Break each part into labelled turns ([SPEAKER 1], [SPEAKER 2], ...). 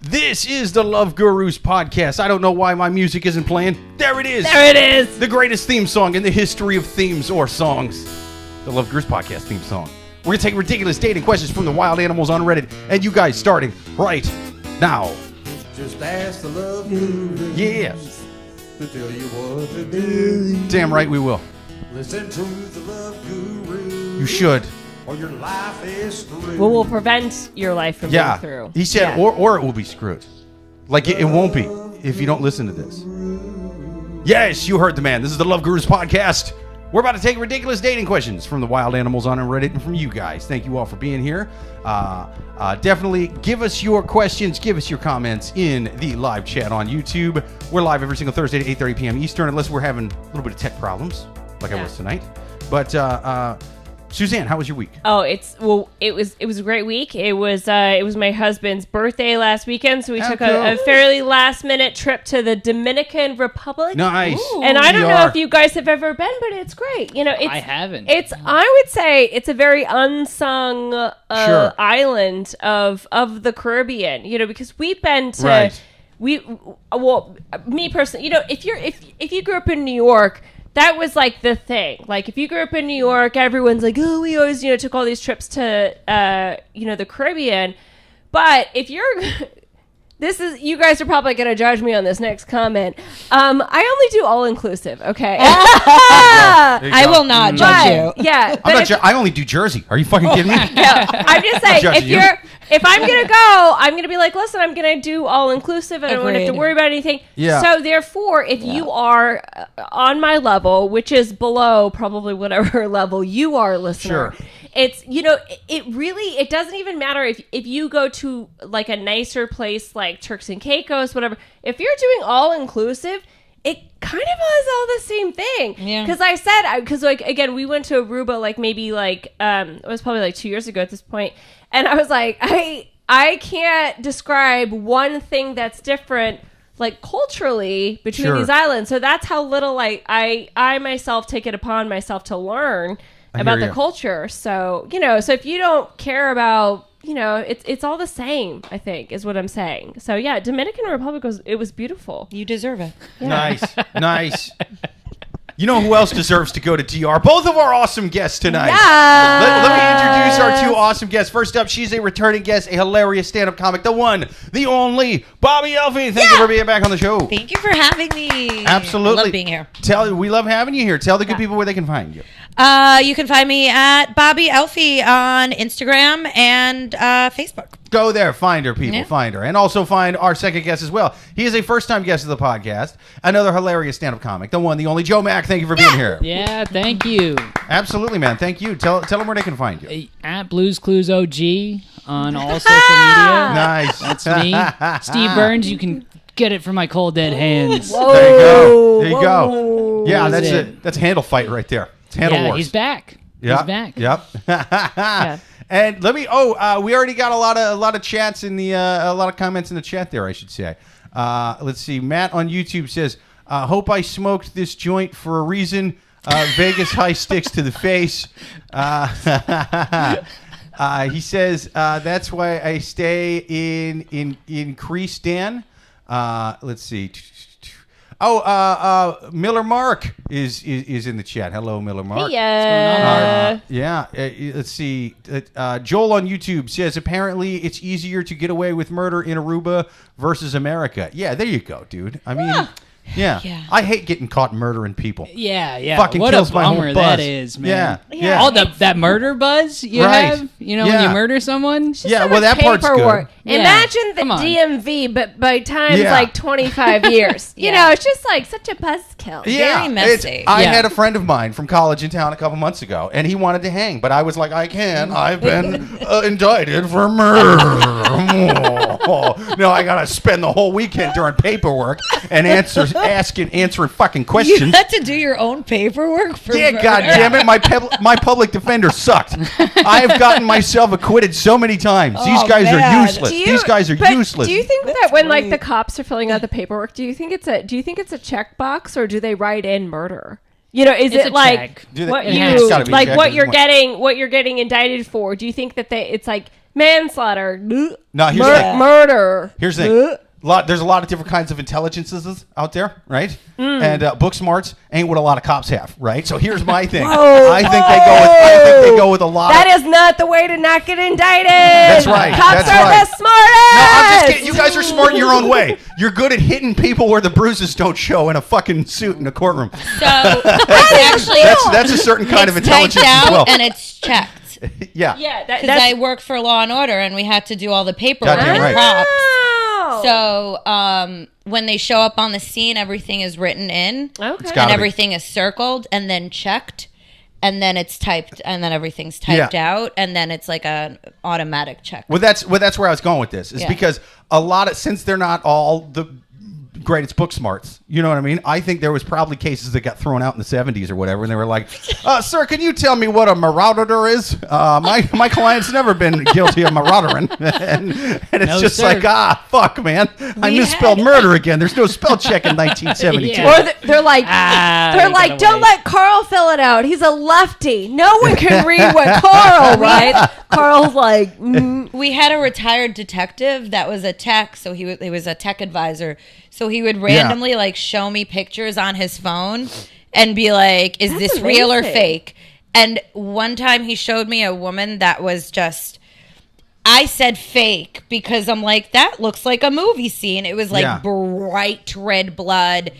[SPEAKER 1] This is the Love Gurus podcast. I don't know why my music isn't playing. There it is.
[SPEAKER 2] There it is.
[SPEAKER 1] The greatest theme song in the history of themes or songs. The Love Gurus podcast theme song. We're going to take ridiculous dating questions from the wild animals on Reddit. And you guys starting right now.
[SPEAKER 3] Just ask the Love Gurus.
[SPEAKER 1] Yeah.
[SPEAKER 3] To tell you what to do.
[SPEAKER 1] Damn right we will.
[SPEAKER 3] Listen to the Love Gurus.
[SPEAKER 1] You should.
[SPEAKER 3] Or your life is screwed.
[SPEAKER 2] Well, we'll prevent your life from going through.
[SPEAKER 1] He said, or it will be screwed. Like, it won't be if you don't listen to this. Yes, you heard the man. This is the Love Gurus podcast. We're about to take ridiculous dating questions from the wild animals on Reddit and from you guys. Thank you all for being here. Definitely give us your questions. Give us your comments in the live chat on YouTube. We're live every single Thursday at 8:30 p.m. Eastern, unless we're having a little bit of tech problems, like I was tonight. But, Suzanne, how was your week?
[SPEAKER 2] Oh, it was a great week. It was my husband's birthday last weekend, so we took a fairly last minute trip to the Dominican Republic.
[SPEAKER 1] Nice.
[SPEAKER 2] Ooh. And I don't know if you guys have ever been, but it's great. You know,
[SPEAKER 4] I haven't.
[SPEAKER 2] I would say it's a very unsung island of the Caribbean. You know, because we've been to me personally. You know, if you grew up in New York. That was like the thing. Like if you grew up in New York, everyone's like, oh, we always, took all these trips to, the Caribbean. But if you're, you guys are probably going to judge me on this next comment. I only do all inclusive. Okay.
[SPEAKER 5] I will not judge you.
[SPEAKER 2] Yeah.
[SPEAKER 1] I only do Jersey. Are you fucking kidding me?
[SPEAKER 2] No, I'm just saying, if I'm going to go, I'm going to be like, listen, I'm going to do all inclusive and I don't have to worry about anything. Yeah. So therefore, if you are on my level, which is below probably whatever level you are, listener, it's, it doesn't even matter if you go to like a nicer place like Turks and Caicos, whatever. If you're doing all inclusive, it kind of is all the same thing. Yeah. Because again, we went to Aruba it was probably like 2 years ago at this point. And I was like, I can't describe one thing that's different, like culturally between these islands. So that's how little I myself take it upon myself to learn about the culture. So, so if you don't care about, it's all the same, I think, is what I'm saying. So yeah, Dominican Republic was beautiful.
[SPEAKER 5] You deserve it.
[SPEAKER 2] Yeah.
[SPEAKER 1] Nice. You know who else deserves to go to DR? Both of our awesome guests tonight.
[SPEAKER 2] Yeah.
[SPEAKER 1] Let me introduce our two awesome guests. First up, she's a returning guest, a hilarious stand-up comic, the one, the only, Bobbi Elfie. Thank you for being back on the show.
[SPEAKER 5] Thank you for having me.
[SPEAKER 1] Absolutely.
[SPEAKER 5] I love being here.
[SPEAKER 1] We love having you here. Tell the good people where they can find you.
[SPEAKER 5] You can find me at Bobbi Elfie on Instagram and Facebook.
[SPEAKER 1] Go there. Find her, people. Yeah. Find her. And also find our second guest as well. He is a first-time guest of the podcast. Another hilarious stand-up comic. The one, the only, Joe Mack. Thank you for being here.
[SPEAKER 4] Yeah, thank you.
[SPEAKER 1] Absolutely, man. Thank you. Tell them where they can find you.
[SPEAKER 4] At Blues Clues OG on all social media.
[SPEAKER 1] Nice.
[SPEAKER 4] That's me. Steve Burns, you can get it from my cold dead hands.
[SPEAKER 2] Whoa.
[SPEAKER 1] There you go. Yeah, that's it. That's a handle fight right there. It's handle wars.
[SPEAKER 4] He's back.
[SPEAKER 1] Yep.
[SPEAKER 4] He's back.
[SPEAKER 1] Yep.
[SPEAKER 2] Yeah.
[SPEAKER 1] And let me. We already got a lot of chats in the a lot of comments in the chat there, I should say. Let's see. Matt on YouTube says, "Hope I smoked this joint for a reason. Vegas high sticks to the face." He says, "That's why I stay in Crease, Dan." Let's see. Miller Mark is in the chat. Hello, Miller Mark.
[SPEAKER 2] Hey,
[SPEAKER 1] let's see. Joel on YouTube says, apparently it's easier to get away with murder in Aruba versus America. Yeah, there you go, dude. I mean, yeah. I hate getting caught murdering people.
[SPEAKER 4] Yeah.
[SPEAKER 1] Fucking
[SPEAKER 4] what
[SPEAKER 1] kills
[SPEAKER 4] a
[SPEAKER 1] my whole
[SPEAKER 4] bummer
[SPEAKER 1] buzz.
[SPEAKER 4] that is, man.
[SPEAKER 1] Yeah.
[SPEAKER 4] All that murder buzz you have, when you murder someone.
[SPEAKER 1] That part's good.
[SPEAKER 2] Imagine the DMV, but by times like 25 years. You know, it's just like such a buzzkill.
[SPEAKER 1] Yeah,
[SPEAKER 5] very messy.
[SPEAKER 1] I had a friend of mine from college in town a couple months ago, and he wanted to hang, but I was like, I can't. I've been indicted for murder. No, I gotta spend the whole weekend doing paperwork and answering fucking questions.
[SPEAKER 5] You had to do your own paperwork for murder?
[SPEAKER 1] God damn it, my public defender sucked. I have gotten myself acquitted so many times. These guys are useless. These guys are useless.
[SPEAKER 2] Do you think that when like the cops are filling out the paperwork, do you think it's a checkbox, or do they write in murder? You know, is it like what you're getting indicted for? Do you think that it's like manslaughter.
[SPEAKER 1] No, here's the thing.
[SPEAKER 2] Murder.
[SPEAKER 1] Here's the thing. There's a lot of different kinds of intelligences out there, right? And book smarts ain't what a lot of cops have, right? So here's my thing. I think they go with a lot.
[SPEAKER 2] That is not the way to not get indicted.
[SPEAKER 1] That's right.
[SPEAKER 2] Cops are the smartest.
[SPEAKER 1] No, I'm just kidding. You guys are smart in your own way. You're good at hitting people where the bruises don't show in a fucking suit in a courtroom.
[SPEAKER 5] So it's actually
[SPEAKER 1] That's a certain kind of intelligence
[SPEAKER 5] out
[SPEAKER 1] as well.
[SPEAKER 5] and it's checked.
[SPEAKER 1] Yeah.
[SPEAKER 5] Because I worked for Law and Order and we had to do all the paperwork
[SPEAKER 1] Goddamn
[SPEAKER 5] and
[SPEAKER 1] right.
[SPEAKER 5] props.
[SPEAKER 2] Oh.
[SPEAKER 5] So when they show up on the scene, everything is written in,
[SPEAKER 2] Okay.
[SPEAKER 5] and everything is circled and then checked, and then it's typed, and then everything's typed out, and then it's like an automatic check.
[SPEAKER 1] Well, that's where I was going with this. Is because a lot of, since they're not all the greatest book smarts, you know what I mean? I think there was probably cases that got thrown out in the 70s or whatever, and they were like, sir, can you tell me what a marauder is? My client's never been guilty of maraudering. and it's
[SPEAKER 4] No,
[SPEAKER 1] just
[SPEAKER 4] sir.
[SPEAKER 1] like, fuck, man. I misspelled murder again. There's no spell check in 1972.
[SPEAKER 2] Or they're like, don't let Carl fill it out. He's a lefty. No one can read what Carl writes. Carl's like,
[SPEAKER 5] We had a retired detective that was a tech, so he was a tech advisor. So he would randomly like show me pictures on his phone and be like, "Is this real or fake?" And one time he showed me a woman that was just. I said fake because I'm like, that looks like a movie scene. It was like bright red blood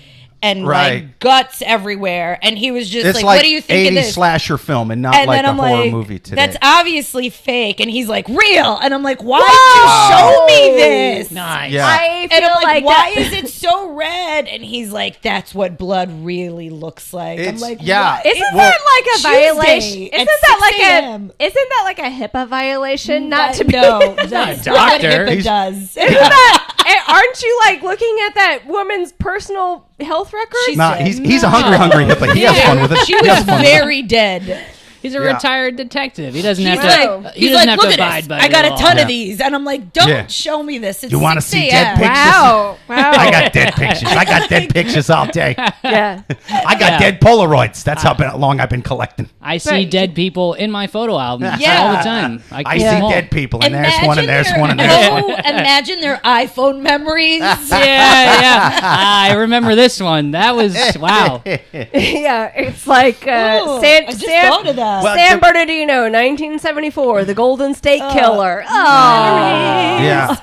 [SPEAKER 5] and like guts everywhere. And he was just
[SPEAKER 1] it's
[SPEAKER 5] like,
[SPEAKER 1] like
[SPEAKER 5] what do you think of
[SPEAKER 1] 80s
[SPEAKER 5] this?
[SPEAKER 1] Slasher film and not
[SPEAKER 5] And
[SPEAKER 1] like
[SPEAKER 5] then
[SPEAKER 1] a
[SPEAKER 5] I'm
[SPEAKER 1] horror
[SPEAKER 5] like,
[SPEAKER 1] movie today.
[SPEAKER 5] that's obviously fake. And he's like, real. And I'm like, why did you show me this?
[SPEAKER 4] Nice.
[SPEAKER 1] Yeah.
[SPEAKER 2] I feel
[SPEAKER 5] And I'm like, why
[SPEAKER 2] that-
[SPEAKER 5] is it so red? And he's like, that's what blood really looks like. I'm
[SPEAKER 1] It's-
[SPEAKER 5] like,
[SPEAKER 1] yeah.
[SPEAKER 5] what?
[SPEAKER 2] Isn't
[SPEAKER 1] Well,
[SPEAKER 2] that like a
[SPEAKER 5] Tuesday
[SPEAKER 2] violation?
[SPEAKER 5] at
[SPEAKER 2] Isn't that
[SPEAKER 5] 6 a.m..
[SPEAKER 2] isn't that like a HIPAA violation? Not to be
[SPEAKER 5] No, that's not what
[SPEAKER 4] doctor.
[SPEAKER 5] HIPAA does.
[SPEAKER 2] Isn't that? Aren't you like looking at that woman's personal health record?
[SPEAKER 1] Nah, he's a hungry hippie. He has fun with it.
[SPEAKER 5] She
[SPEAKER 1] He has
[SPEAKER 5] was
[SPEAKER 1] fun with it.
[SPEAKER 5] very dead.
[SPEAKER 4] He's a
[SPEAKER 1] Yeah.
[SPEAKER 4] retired detective. He doesn't have
[SPEAKER 5] He's
[SPEAKER 4] to.
[SPEAKER 5] like,
[SPEAKER 4] He doesn't have
[SPEAKER 5] look
[SPEAKER 4] to
[SPEAKER 5] at
[SPEAKER 4] abide
[SPEAKER 5] this.
[SPEAKER 4] by
[SPEAKER 5] I
[SPEAKER 4] the
[SPEAKER 5] got a
[SPEAKER 4] law.
[SPEAKER 5] ton
[SPEAKER 1] Yeah.
[SPEAKER 5] of these. And I'm like, don't
[SPEAKER 1] Yeah.
[SPEAKER 5] show me this. It's
[SPEAKER 1] You want to
[SPEAKER 5] 6
[SPEAKER 1] see
[SPEAKER 5] a.m.
[SPEAKER 1] dead pictures?
[SPEAKER 2] Wow.
[SPEAKER 1] I got dead pictures. I got dead pictures all day.
[SPEAKER 2] Yeah.
[SPEAKER 1] I got dead Polaroids. That's how long I've been collecting.
[SPEAKER 4] I see
[SPEAKER 2] Right.
[SPEAKER 4] dead people in my photo albums
[SPEAKER 5] Yeah.
[SPEAKER 4] all the time.
[SPEAKER 1] I
[SPEAKER 4] keep
[SPEAKER 1] see
[SPEAKER 4] them all.
[SPEAKER 1] dead people, and there's one, and there's
[SPEAKER 5] their-
[SPEAKER 1] one, and there's one.
[SPEAKER 5] Imagine their iPhone memories.
[SPEAKER 4] Yeah. I remember this one. That was wow.
[SPEAKER 2] Yeah. It's like
[SPEAKER 5] Ooh,
[SPEAKER 2] San,
[SPEAKER 5] I just
[SPEAKER 2] San,
[SPEAKER 5] thought of that.
[SPEAKER 1] Well,
[SPEAKER 2] San Bernardino, 1974, the Golden State Killer. Oh.
[SPEAKER 1] Yeah.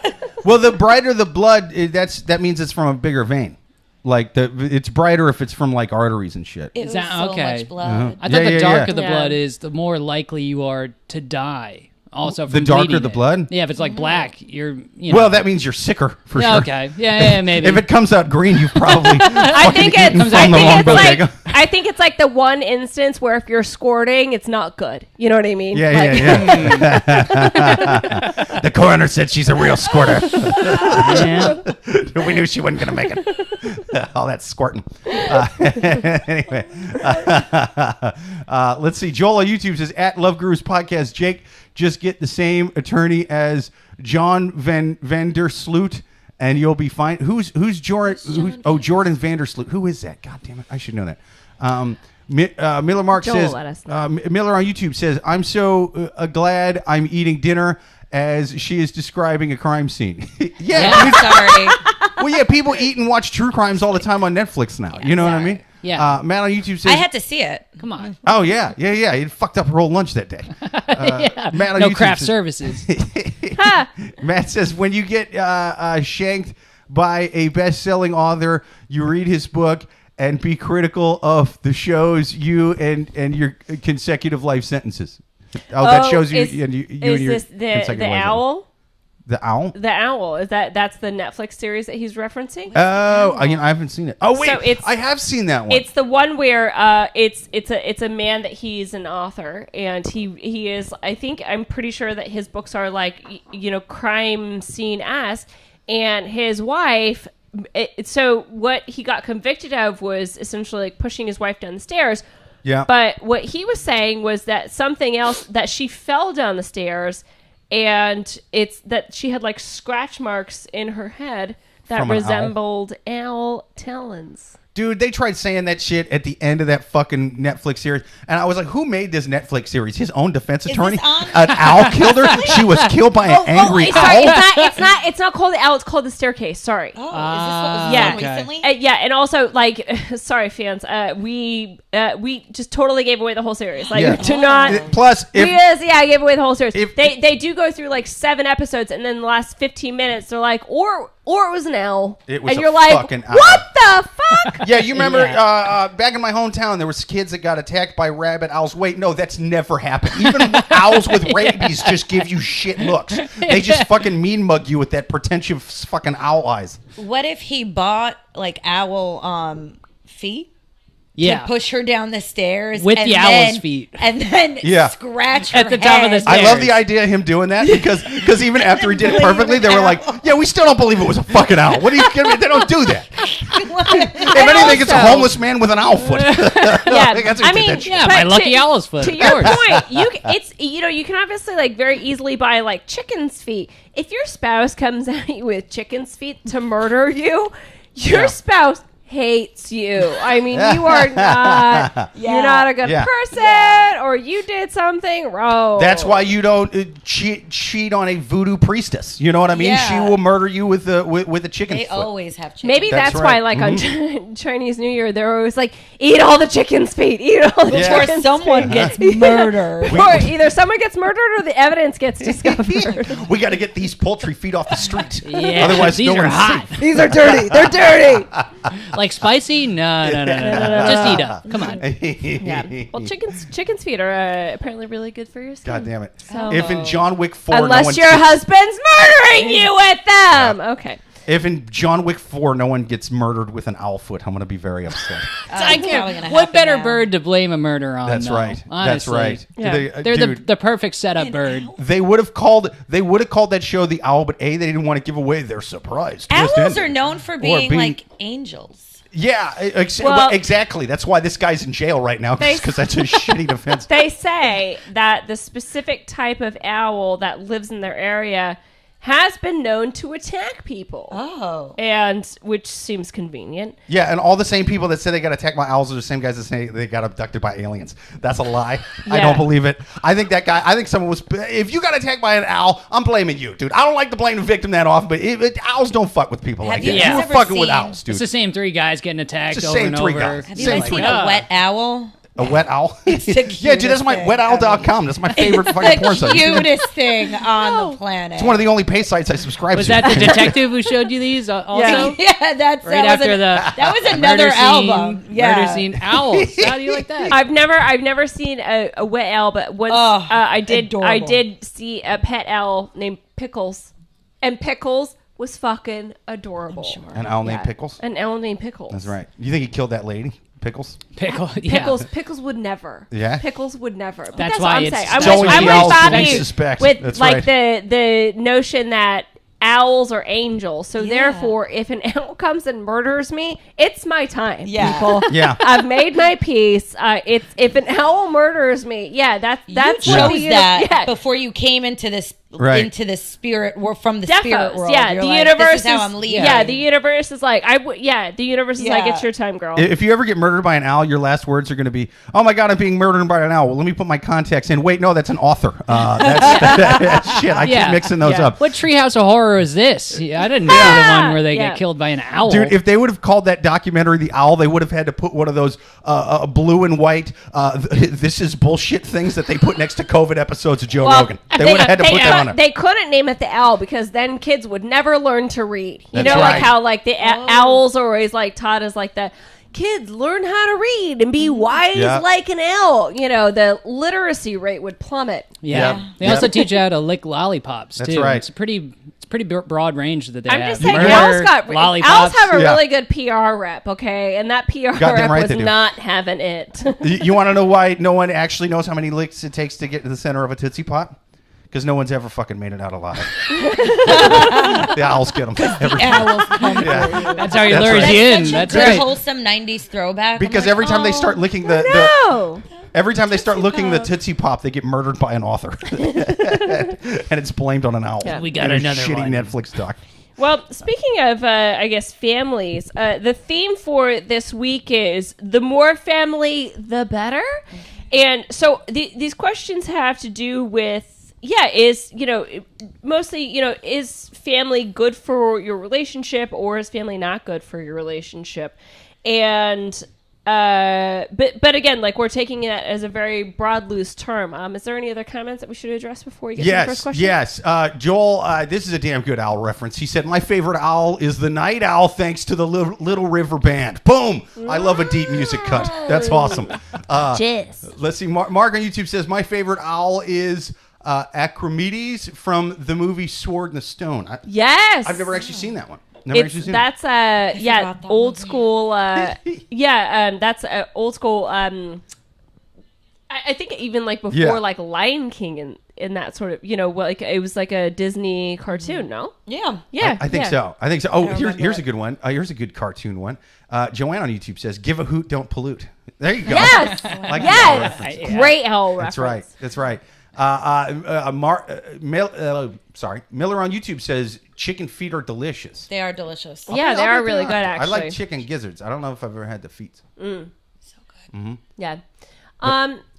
[SPEAKER 1] Well, the brighter the blood, that means it's from a bigger vein. Like it's brighter if it's from like arteries and shit.
[SPEAKER 5] It was
[SPEAKER 4] Is that-
[SPEAKER 5] so
[SPEAKER 4] okay.
[SPEAKER 5] much blood.
[SPEAKER 4] I thought the darker the
[SPEAKER 2] Yeah.
[SPEAKER 4] blood is, the more likely you are to die. Also,
[SPEAKER 1] The
[SPEAKER 4] from
[SPEAKER 1] darker
[SPEAKER 4] bleeding
[SPEAKER 1] the
[SPEAKER 4] it.
[SPEAKER 1] blood?
[SPEAKER 4] Yeah, if it's like black, you're. You know.
[SPEAKER 1] Well, that means you're sicker for
[SPEAKER 4] Yeah,
[SPEAKER 1] sure.
[SPEAKER 4] okay. Yeah, maybe.
[SPEAKER 1] If it comes out green, you've probably
[SPEAKER 2] I think
[SPEAKER 1] eaten
[SPEAKER 2] it's.
[SPEAKER 1] from
[SPEAKER 2] I
[SPEAKER 1] the
[SPEAKER 2] think
[SPEAKER 1] wrong
[SPEAKER 2] it's like.
[SPEAKER 1] bodega.
[SPEAKER 2] I think it's like the one instance where if you're squirting, it's not good. You know what I mean?
[SPEAKER 1] Yeah,
[SPEAKER 2] Like-
[SPEAKER 1] yeah. The coroner said she's a real squirter.
[SPEAKER 4] Yeah.
[SPEAKER 1] We knew she wasn't going to make it. All that squirting. Anyway. Let's see. Joel on YouTube says, at Love Gurus Podcast, Jake, just get the same attorney as John Van der Sloot, and you'll be fine. Who's Jordan? Jordan Van der Sloot. Who is that? God damn it. I should know that. Miller Mark
[SPEAKER 2] Joel,
[SPEAKER 1] says,
[SPEAKER 2] let us know.
[SPEAKER 1] Miller on YouTube says, I'm so glad I'm eating dinner as she is describing a crime scene. Yeah.
[SPEAKER 5] I'm sorry.
[SPEAKER 1] Well, yeah, people eat and watch true crimes all the time on Netflix now. You know what I mean?
[SPEAKER 4] Yeah.
[SPEAKER 1] Matt on YouTube says,
[SPEAKER 5] I had to see it.
[SPEAKER 4] Come on.
[SPEAKER 1] oh, yeah. He fucked up her whole lunch that day.
[SPEAKER 4] Yeah.
[SPEAKER 1] Matt on
[SPEAKER 4] No
[SPEAKER 1] YouTube
[SPEAKER 4] craft
[SPEAKER 1] says-
[SPEAKER 4] services.
[SPEAKER 1] Matt says, when you get shanked by a best-selling author, you read his book and be critical of the shows you and your consecutive life sentences. Oh, that shows you
[SPEAKER 2] is,
[SPEAKER 1] and you
[SPEAKER 2] is
[SPEAKER 1] and your
[SPEAKER 2] this
[SPEAKER 1] consecutive
[SPEAKER 2] the
[SPEAKER 1] life
[SPEAKER 2] owl?
[SPEAKER 1] The owl?
[SPEAKER 2] The owl that's the Netflix series that he's referencing.
[SPEAKER 1] Oh, I haven't seen it. Oh wait,
[SPEAKER 2] So it's-
[SPEAKER 1] I have seen that one.
[SPEAKER 2] It's the one where it's a man that he's an author, and he is, I'm pretty sure that his books are like crime scene-esque, and his wife. So what he got convicted of was essentially like pushing his wife down the stairs.
[SPEAKER 1] Yeah.
[SPEAKER 2] But what he was saying was that something else, that she fell down the stairs, and it's that she had like scratch marks in her head that
[SPEAKER 1] From an owl?
[SPEAKER 2] resembled owl talons.
[SPEAKER 1] Dude, they tried saying that shit at the end of that fucking Netflix series, and I was like, "Who made this Netflix series? His own defense attorney? An owl killed her. She was killed by an angry owl."
[SPEAKER 2] It's not called the owl. It's called the staircase. Sorry.
[SPEAKER 5] Oh, is this what was
[SPEAKER 2] yeah.
[SPEAKER 5] recently?
[SPEAKER 2] Yeah, and also like, sorry fans, we just totally gave away the whole series. Like, do not.
[SPEAKER 1] Plus,
[SPEAKER 2] I gave away the whole series. They do go through like 7 episodes, and then the last 15 minutes, they're like, or it was an owl.
[SPEAKER 1] It was
[SPEAKER 2] and you're
[SPEAKER 1] a
[SPEAKER 2] like,
[SPEAKER 1] fucking owl.
[SPEAKER 2] what the fuck?
[SPEAKER 1] Yeah, you remember back in my hometown, there was kids that got attacked by rabbit owls. Wait, no, that's never happened. Even owls with rabies just give you shit looks. They just fucking mean mug you with that pretentious fucking owl eyes.
[SPEAKER 5] What if he bought like owl feet?
[SPEAKER 4] Yeah.
[SPEAKER 5] To push her down the stairs
[SPEAKER 4] with the owl's feet,
[SPEAKER 5] and then scratch her
[SPEAKER 4] at the top of the stairs.
[SPEAKER 1] I love the idea of him doing that because even after he did it perfectly, they were like, "Yeah, we still don't believe it was a fucking owl. What are you kidding me? They don't do that. If anything, it's a homeless man with an owl foot."
[SPEAKER 4] My lucky owl's foot.
[SPEAKER 2] To your point, you can obviously like very easily buy like chicken's feet. If your spouse comes at you with chicken's feet to murder you, your spouse hates you. I mean, you are not. You're not a good person, or you did something wrong.
[SPEAKER 1] That's why you don't cheat on a voodoo priestess. You know what I mean?
[SPEAKER 5] Yeah.
[SPEAKER 1] She will murder you with a chicken.
[SPEAKER 5] They
[SPEAKER 1] foot.
[SPEAKER 5] always have chicken.
[SPEAKER 2] Maybe that's why, like on Chinese New Year, they're always like, "Eat all the chicken's feet. Eat all the chicken's feet."
[SPEAKER 5] Or someone gets murdered.
[SPEAKER 2] Or either someone gets murdered or the evidence gets discovered.
[SPEAKER 1] We got to get these poultry feet off the street.
[SPEAKER 4] Yeah,
[SPEAKER 1] Otherwise,
[SPEAKER 4] these
[SPEAKER 1] no
[SPEAKER 4] are
[SPEAKER 1] one's
[SPEAKER 4] hot.
[SPEAKER 1] safe.
[SPEAKER 2] These are dirty. They're dirty.
[SPEAKER 4] Like spicy? No. Just eat them. Come on.
[SPEAKER 2] Yeah. Well, chicken's feet are apparently really good for your skin.
[SPEAKER 1] God damn it.
[SPEAKER 2] So,
[SPEAKER 1] If in John Wick 4,
[SPEAKER 2] unless your husband's murdering you with them. Yeah. Okay.
[SPEAKER 1] If in John Wick 4 no one gets murdered with an owl foot, I'm going to be very upset.
[SPEAKER 4] What better bird to blame a murder on?
[SPEAKER 1] That's right.
[SPEAKER 4] Honestly.
[SPEAKER 1] That's right.
[SPEAKER 2] Yeah.
[SPEAKER 4] They're the perfect setup bird.
[SPEAKER 1] They would have called that show The Owl, but they didn't want to give away their surprise.
[SPEAKER 5] Owls are known for being like angels.
[SPEAKER 1] Yeah, exactly. That's why this guy's in jail right now, because that's a shitty defense.
[SPEAKER 2] They say that the specific type of owl that lives in their area has been known to attack people.
[SPEAKER 5] Oh.
[SPEAKER 2] And which seems convenient.
[SPEAKER 1] Yeah, and all the same people that say they got attacked by owls are the same guys that say they got abducted by aliens. That's a lie. Yeah. I don't believe it. I think someone was... If you got attacked by an owl, I'm blaming you, dude. I don't like to blame the victim that often, but owls don't fuck with people like that. You were fucking with owls, dude.
[SPEAKER 4] It's the same 3 guys getting attacked over and
[SPEAKER 1] over.
[SPEAKER 4] Guys.
[SPEAKER 5] Have you ever seen a wet owl?
[SPEAKER 1] A wet owl?
[SPEAKER 5] It's the cutest
[SPEAKER 1] yeah, dude, that's my wetowl.com. That's my favorite fucking porn site.
[SPEAKER 5] The cutest thing on the planet.
[SPEAKER 1] It's one of the only pay sites I subscribe to.
[SPEAKER 4] Was that the detective who showed you these also?
[SPEAKER 5] Yeah, that was another album.
[SPEAKER 4] Murder scene owls. How do you like that?
[SPEAKER 2] I've never seen a wet owl, but once I did see a pet owl named Pickles, and Pickles was fucking adorable.
[SPEAKER 5] I'm sure.
[SPEAKER 1] An owl named Pickles?
[SPEAKER 2] An owl named Pickles.
[SPEAKER 1] That's right. You think he killed that lady? Pickles?
[SPEAKER 2] Pickles would never.
[SPEAKER 1] Yeah?
[SPEAKER 2] Pickles would never. But
[SPEAKER 4] that's why it's
[SPEAKER 2] I'm with like the notion that owls are angels. So therefore, if an owl comes and murders me, it's my time, people.
[SPEAKER 1] Yeah.
[SPEAKER 2] I've made my peace. If an owl murders me, that's
[SPEAKER 5] you
[SPEAKER 2] chose
[SPEAKER 5] that before you came into this into the spirit from the spirit world.
[SPEAKER 2] Yeah,
[SPEAKER 5] You're
[SPEAKER 2] the
[SPEAKER 5] like,
[SPEAKER 2] universe
[SPEAKER 5] this is how I'm leaving.
[SPEAKER 2] Yeah, the universe is like the universe is like, it's your time, girl.
[SPEAKER 1] If you ever get murdered by an owl, your last words are going to be, "Oh my God, I'm being murdered by an owl. Well, let me put my contacts in." Wait, no, that's an author. Shit, I keep mixing those up.
[SPEAKER 4] What Treehouse of Horror is this? I didn't know the one where they get killed by an owl.
[SPEAKER 1] Dude, if they would have called that documentary The Owl, they would have had to put one of those blue and white "this is bullshit" things that they put next to COVID episodes of Joe Rogan. They would have had to put that on it.
[SPEAKER 2] They couldn't name it The Owl because then kids would never learn to read. You
[SPEAKER 1] That's
[SPEAKER 2] know,
[SPEAKER 1] right.
[SPEAKER 2] like how like the owls are always like taught as like the kids learn how to read and be wise like an owl. You know, the literacy rate would plummet.
[SPEAKER 4] Yeah.
[SPEAKER 1] Yep.
[SPEAKER 4] They also teach you how to lick lollipops, too.
[SPEAKER 1] That's right.
[SPEAKER 4] It's pretty broad range that they have.
[SPEAKER 2] I'm just saying,
[SPEAKER 4] Murder,
[SPEAKER 2] owls have a really good PR rep, okay? And that PR rep
[SPEAKER 1] right
[SPEAKER 2] was not having it.
[SPEAKER 1] You want to know why no one actually knows how many licks it takes to get to the center of a Tootsie Pop? Because no one's ever fucking made it out alive. The owls get them.
[SPEAKER 4] That's how he lures you in. That's
[SPEAKER 5] good
[SPEAKER 4] right.
[SPEAKER 5] Wholesome 90s throwback.
[SPEAKER 1] Because every time they start licking every time they start looking the Tootsie Pop, they get murdered by an author. And it's blamed on an owl.
[SPEAKER 4] We got another
[SPEAKER 1] shitty
[SPEAKER 4] one.
[SPEAKER 1] Netflix doc.
[SPEAKER 2] Well, speaking of, I guess, families, the theme for this week is the more family, the better. And so these questions have to do with, mostly, is family good for your relationship or is family not good for your relationship? And but again, like we're taking it as a very broad, loose term. Is there any other comments that we should address before we get to the first question?
[SPEAKER 1] Yes. Joel, this is a damn good owl reference. He said, my favorite owl is the night owl thanks to the Little River Band. Boom! I love a deep music cut. That's awesome. Let's see. Mark on YouTube says, my favorite owl is Acromedes from the movie Sword in the Stone.
[SPEAKER 2] Yes.
[SPEAKER 1] I've never actually seen that one.
[SPEAKER 2] That's old school. That's old school. I think even like before like Lion King and that sort of, like it was like a Disney cartoon. No,
[SPEAKER 1] I think so. Oh, here's a good one. Here's a good cartoon one. Joanne on YouTube says, "Give a hoot, don't pollute." There you go.
[SPEAKER 2] Yes, great owl reference.
[SPEAKER 1] That's right. Miller on YouTube says chicken feet are delicious.
[SPEAKER 5] They are delicious.
[SPEAKER 2] They are really good, actually.
[SPEAKER 1] I like chicken gizzards. I don't know if I've ever had the feet.
[SPEAKER 5] So good.
[SPEAKER 1] Mm-hmm.
[SPEAKER 2] Yeah.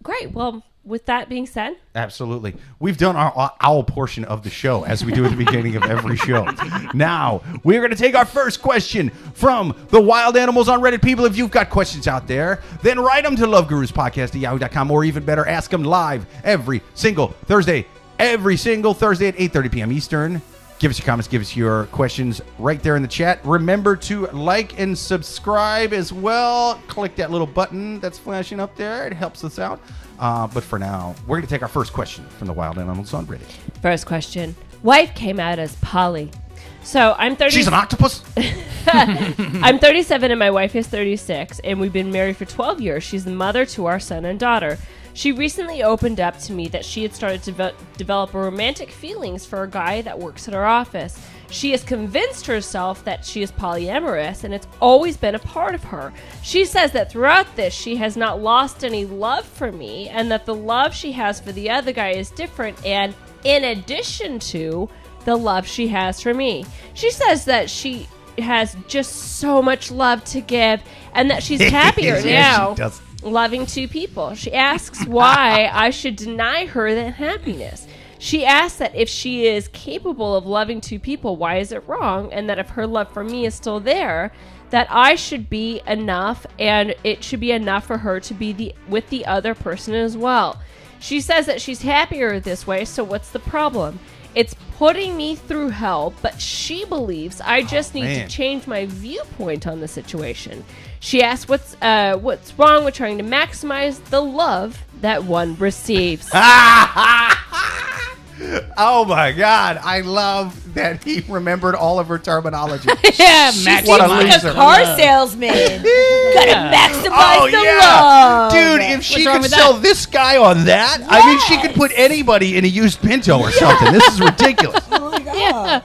[SPEAKER 2] Great. Well, with that being said,
[SPEAKER 1] absolutely. We've done our owl portion of the show, as we do at the beginning of every show. Now, we're going to take our first question from the Wild Animals on Reddit. People, if you've got questions out there, then write them to loveguruspodcast@yahoo.com, or even better, ask them live every single Thursday at 8:30 p.m. Eastern. Give us your comments, give us your questions right there in the chat. Remember to like and subscribe as well. Click that little button that's flashing up there. It helps us out. But for now, we're going to take our first question from the Wild Animals on Reddit.
[SPEAKER 2] First question. Wife came out as poly. So I'm 30.
[SPEAKER 1] She's an octopus?
[SPEAKER 2] I'm 37 and my wife is 36, and we've been married for 12 years. She's the mother to our son and daughter. She recently opened up to me that she had started to develop romantic feelings for a guy that works at our office. She has convinced herself that she is polyamorous, and it's always been a part of her. She says that throughout this, she has not lost any love for me, and that the love she has for the other guy is different, and in addition to the love she has for me. She says that she has just so much love to give, and that she's happier now loving two people. She asks why I should deny her that happiness. She asks that if she is capable of loving two people, why is it wrong? And that if her love for me is still there, that I should be enough, and it should be enough for her to be with the other person as well. She says that she's happier this way, so what's the problem? It's putting me through hell, but she believes I just need to change my viewpoint on the situation. She asks what's wrong with trying to maximize the love that one receives.
[SPEAKER 1] Oh my God! I love that he remembered all of her terminology.
[SPEAKER 5] Yeah, what a loser! A car salesman. Gotta maximize the love,
[SPEAKER 1] dude. If she could sell this guy on that, I mean, she could put anybody in a used Pinto or something. This is ridiculous.
[SPEAKER 5] Oh my God.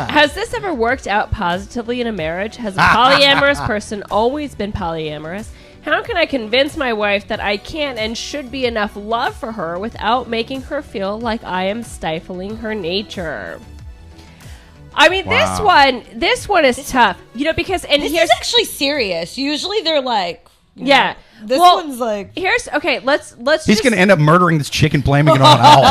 [SPEAKER 2] Has this ever worked out positively in a marriage? Has a polyamorous person always been polyamorous? How can I convince my wife that I can and should be enough love for her without making her feel like I am stifling her nature? I mean, this one is tough, because
[SPEAKER 5] this is actually serious. Usually they're like, this one's like,
[SPEAKER 2] let's.
[SPEAKER 1] He's going to end up murdering this chicken, blaming it on an owl.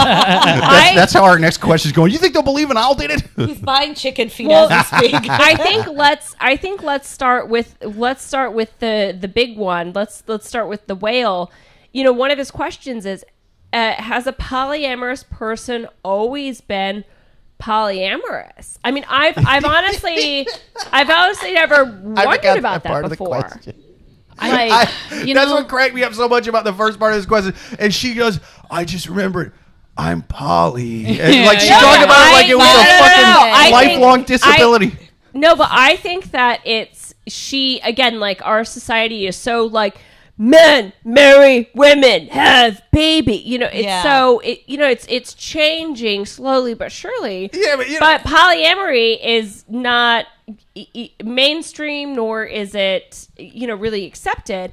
[SPEAKER 1] That's how our next question is going. You think they'll believe an owl did it?
[SPEAKER 5] He's buying chicken feet as we speak.
[SPEAKER 2] I think let's start with the big one. Let's start with the whale. One of his questions is, has a polyamorous person always been polyamorous? I mean, I've honestly never wondered about that before.
[SPEAKER 1] That's what cracked me up so much about the first part of this question. And she goes, I just remembered I'm poly. And she talked about it like it was a fucking lifelong disability.
[SPEAKER 2] But I think that our society is so like, men marry women, have baby. It's changing slowly but surely.
[SPEAKER 1] Yeah,
[SPEAKER 2] but polyamory is not mainstream, nor is it really accepted.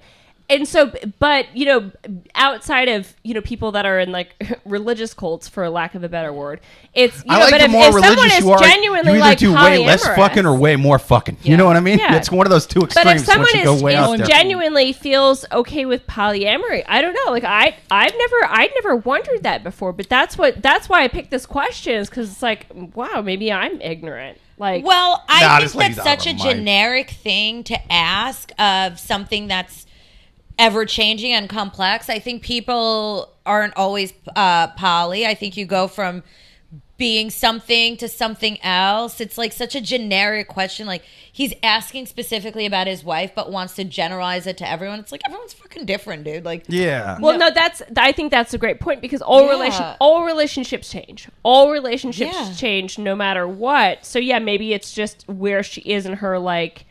[SPEAKER 2] And so, but, you know, outside of, you know, people that are in like religious cults, for lack of a better word, it's, you know,
[SPEAKER 1] like
[SPEAKER 2] but
[SPEAKER 1] the more
[SPEAKER 2] if someone
[SPEAKER 1] religious
[SPEAKER 2] is
[SPEAKER 1] you are,
[SPEAKER 2] genuinely
[SPEAKER 1] you either
[SPEAKER 2] like
[SPEAKER 1] do way less
[SPEAKER 2] polyamorous-
[SPEAKER 1] fucking or way more fucking. You know what I mean?
[SPEAKER 2] Yeah.
[SPEAKER 1] It's one of those two extremes.
[SPEAKER 2] But if someone
[SPEAKER 1] once you go way out
[SPEAKER 2] is
[SPEAKER 1] there.
[SPEAKER 2] genuinely feels okay with polyamory, I don't know. Like I'd never wondered that before. But that's why I picked this question, is because it's like, wow, maybe I'm ignorant. Like,
[SPEAKER 5] well, I think
[SPEAKER 1] lady's
[SPEAKER 5] that's
[SPEAKER 1] out
[SPEAKER 5] such
[SPEAKER 1] of
[SPEAKER 5] a
[SPEAKER 1] her mind.
[SPEAKER 5] generic thing to ask of something that's ever changing and complex. I think people aren't always poly. I think you go from being something to something else. It's like such a generic question. Like, he's asking specifically about his wife, but wants to generalize it to everyone. It's like, everyone's fucking different, dude. Like,
[SPEAKER 1] Yeah.
[SPEAKER 2] well, no, I think that's a great point, because all relationships change. All relationships change no matter what. So yeah, maybe it's just where she is in her like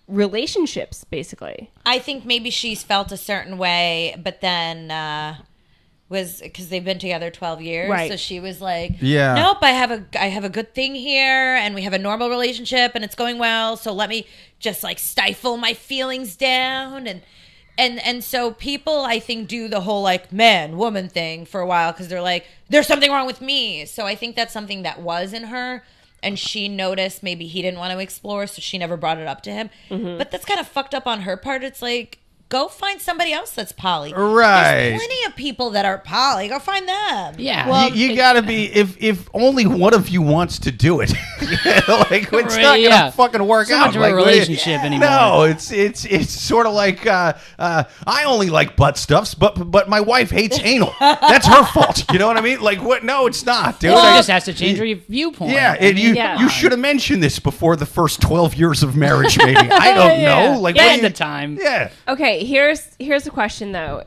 [SPEAKER 2] relationships, basically.
[SPEAKER 5] I think maybe she's felt a certain way, but then was because they've been together 12 years,
[SPEAKER 2] right?
[SPEAKER 5] So she was like,
[SPEAKER 1] yeah,
[SPEAKER 5] nope, I have a good thing here, and we have a normal relationship, and it's going well, so let me just like stifle my feelings down. And so people, I think, do the whole like man woman thing for a while, because they're like, there's something wrong with me. So I think that's something that was in her, and she noticed maybe he didn't want to explore, so she never brought it up to him. Mm-hmm. But that's kind of fucked up on her part. It's like, go find somebody else that's poly.
[SPEAKER 1] Right.
[SPEAKER 5] There's plenty of people that are poly. Go find them.
[SPEAKER 4] Yeah.
[SPEAKER 1] Well, you gotta be, if only one of you wants to do it. Like, it's not gonna fucking work out.
[SPEAKER 4] Much of a relationship anymore.
[SPEAKER 1] No, it's sort of like I only like butt stuffs, but my wife hates anal. That's her fault. You know what I mean? Like, what? No, it's not, dude.
[SPEAKER 4] Well, it just has to change your viewpoint.
[SPEAKER 1] Yeah, you should have mentioned this before the first 12 years of marriage, maybe. I don't know. Like,
[SPEAKER 4] at the time.
[SPEAKER 1] Yeah.
[SPEAKER 2] Okay, here's a question though.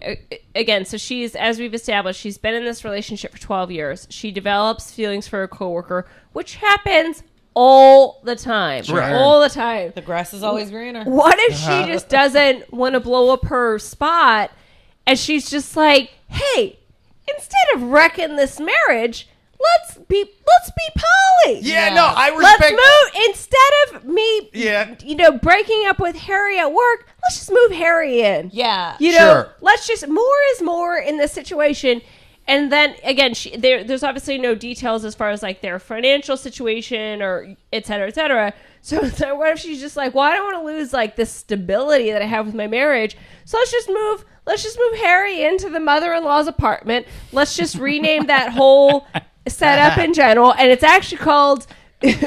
[SPEAKER 2] Again, so she's, as we've established, she's been in this relationship for 12 years. She develops feelings for a coworker, which happens all the time.
[SPEAKER 1] Sure.
[SPEAKER 2] All the time.
[SPEAKER 5] The grass is always greener.
[SPEAKER 2] What if she just doesn't want to blow up her spot, and she's just like, hey, instead of wrecking this marriage, let's be poly.
[SPEAKER 1] Yeah, no, I respect.
[SPEAKER 2] Let's move, instead of me, breaking up with Harry at work, let's just move Harry in.
[SPEAKER 5] Yeah.
[SPEAKER 2] Let's just, more is more in this situation. And then again, there's obviously no details as far as like their financial situation or et cetera, et cetera. So what if she's just like, well, I don't want to lose like this stability that I have with my marriage. So let's just move Harry into the mother-in-law's apartment. Let's just rename that whole setup in general, and it's actually called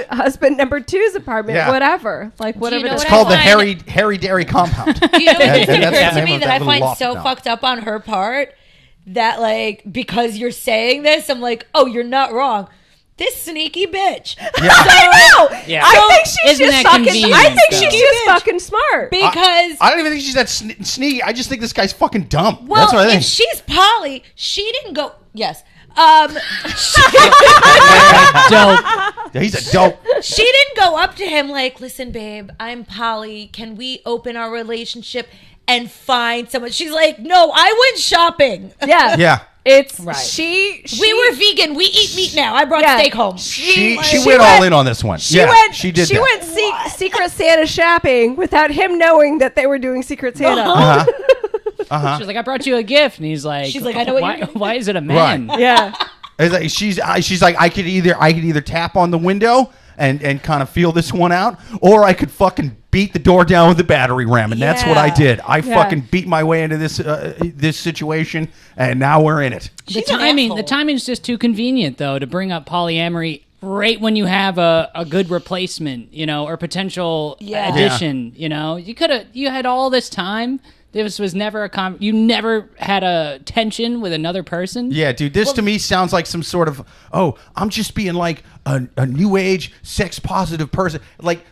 [SPEAKER 2] husband number two's apartment, whatever. Like, whatever.
[SPEAKER 1] It's called the Harry Dairy Compound.
[SPEAKER 5] Do you know what's
[SPEAKER 1] That's
[SPEAKER 5] occurred
[SPEAKER 1] the
[SPEAKER 5] to
[SPEAKER 1] name
[SPEAKER 5] me
[SPEAKER 1] of
[SPEAKER 5] that
[SPEAKER 1] that
[SPEAKER 5] I
[SPEAKER 1] little
[SPEAKER 5] find
[SPEAKER 1] loft
[SPEAKER 5] so
[SPEAKER 1] now.
[SPEAKER 5] fucked up on her part? That, like, because you're saying this, I'm like, oh, you're not wrong. This sneaky bitch.
[SPEAKER 1] Yeah.
[SPEAKER 2] I know.
[SPEAKER 4] Yeah.
[SPEAKER 2] I think she's
[SPEAKER 4] Isn't
[SPEAKER 2] just
[SPEAKER 4] that
[SPEAKER 2] fucking.
[SPEAKER 4] convenient,
[SPEAKER 2] I think
[SPEAKER 4] though?
[SPEAKER 2] she's just fucking smart.
[SPEAKER 5] Because
[SPEAKER 1] I don't even think she's that sneaky. I just think this guy's fucking dumb.
[SPEAKER 5] well,
[SPEAKER 1] That's what I think.
[SPEAKER 5] if she's poly, she didn't go. Yes.
[SPEAKER 1] Yeah, he's a dope.
[SPEAKER 5] She didn't go up to him like, listen, babe, I'm poly. Can we open our relationship and find someone? She's like, no, I went shopping.
[SPEAKER 2] Yeah.
[SPEAKER 1] Yeah.
[SPEAKER 2] It's
[SPEAKER 5] Right.
[SPEAKER 2] she
[SPEAKER 5] We were vegan. We eat meat now. I brought steak home.
[SPEAKER 1] She went all in on this one. She did.
[SPEAKER 2] She
[SPEAKER 1] that.
[SPEAKER 2] went Secret Santa shopping without him knowing that they were doing Secret Santa.
[SPEAKER 4] She's like, I brought you a gift, and he's like,
[SPEAKER 5] She's like, I know what you're doing.
[SPEAKER 4] why is it a man?
[SPEAKER 1] Right.
[SPEAKER 2] Yeah.
[SPEAKER 1] It's like, she's like, I could either tap on the window and kind of feel this one out, or I could fucking beat the door down with the battery ram, and that's what I did. I fucking beat my way into this situation, and now we're in it.
[SPEAKER 5] She's an asshole.
[SPEAKER 4] The timing's just too convenient, though, to bring up polyamory right when you have a good replacement, or potential addition. You had all this time. This was never you never had a tension with another person.
[SPEAKER 1] Yeah, dude, this to me sounds like some sort of, I'm just being like a new age sex positive person. Like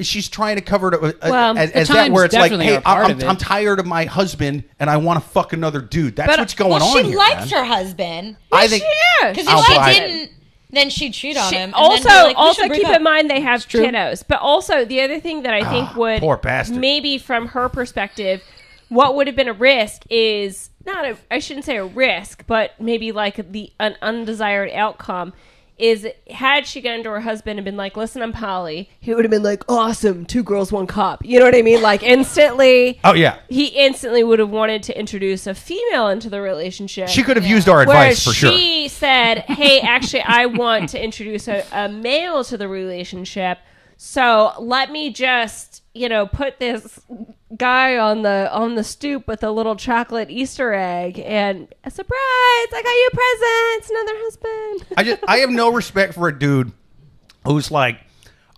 [SPEAKER 1] she's trying to cover it as that, where it's like, hey, I'm tired of my husband and I want to fuck another dude. That's what's going on
[SPEAKER 5] She
[SPEAKER 1] here.
[SPEAKER 5] likes
[SPEAKER 1] man.
[SPEAKER 5] her husband.
[SPEAKER 1] I think
[SPEAKER 5] Because if she didn't, then she'd cheat on him. And
[SPEAKER 2] Also,
[SPEAKER 5] then be like,
[SPEAKER 2] also
[SPEAKER 5] break
[SPEAKER 2] keep
[SPEAKER 5] up.
[SPEAKER 2] in mind they have kiddos. But also the other thing that I think would
[SPEAKER 1] poor bastard.
[SPEAKER 2] maybe from her perspective, what would have been a risk is I shouldn't say a risk, but maybe like an undesired outcome is had she gone to her husband and been like, listen, I'm poly, he would have been like, awesome, 2 girls, 1 cup. You know what I mean? Like instantly.
[SPEAKER 1] Oh yeah.
[SPEAKER 2] He instantly would have wanted to introduce a female into the relationship.
[SPEAKER 1] She could have used our advice for sure.
[SPEAKER 2] She said, hey, actually, I want to introduce a male to the relationship. So let me just, put this guy on the stoop with a little chocolate Easter egg and a surprise, I got you presents, another husband.
[SPEAKER 1] I have no respect for a dude who's like,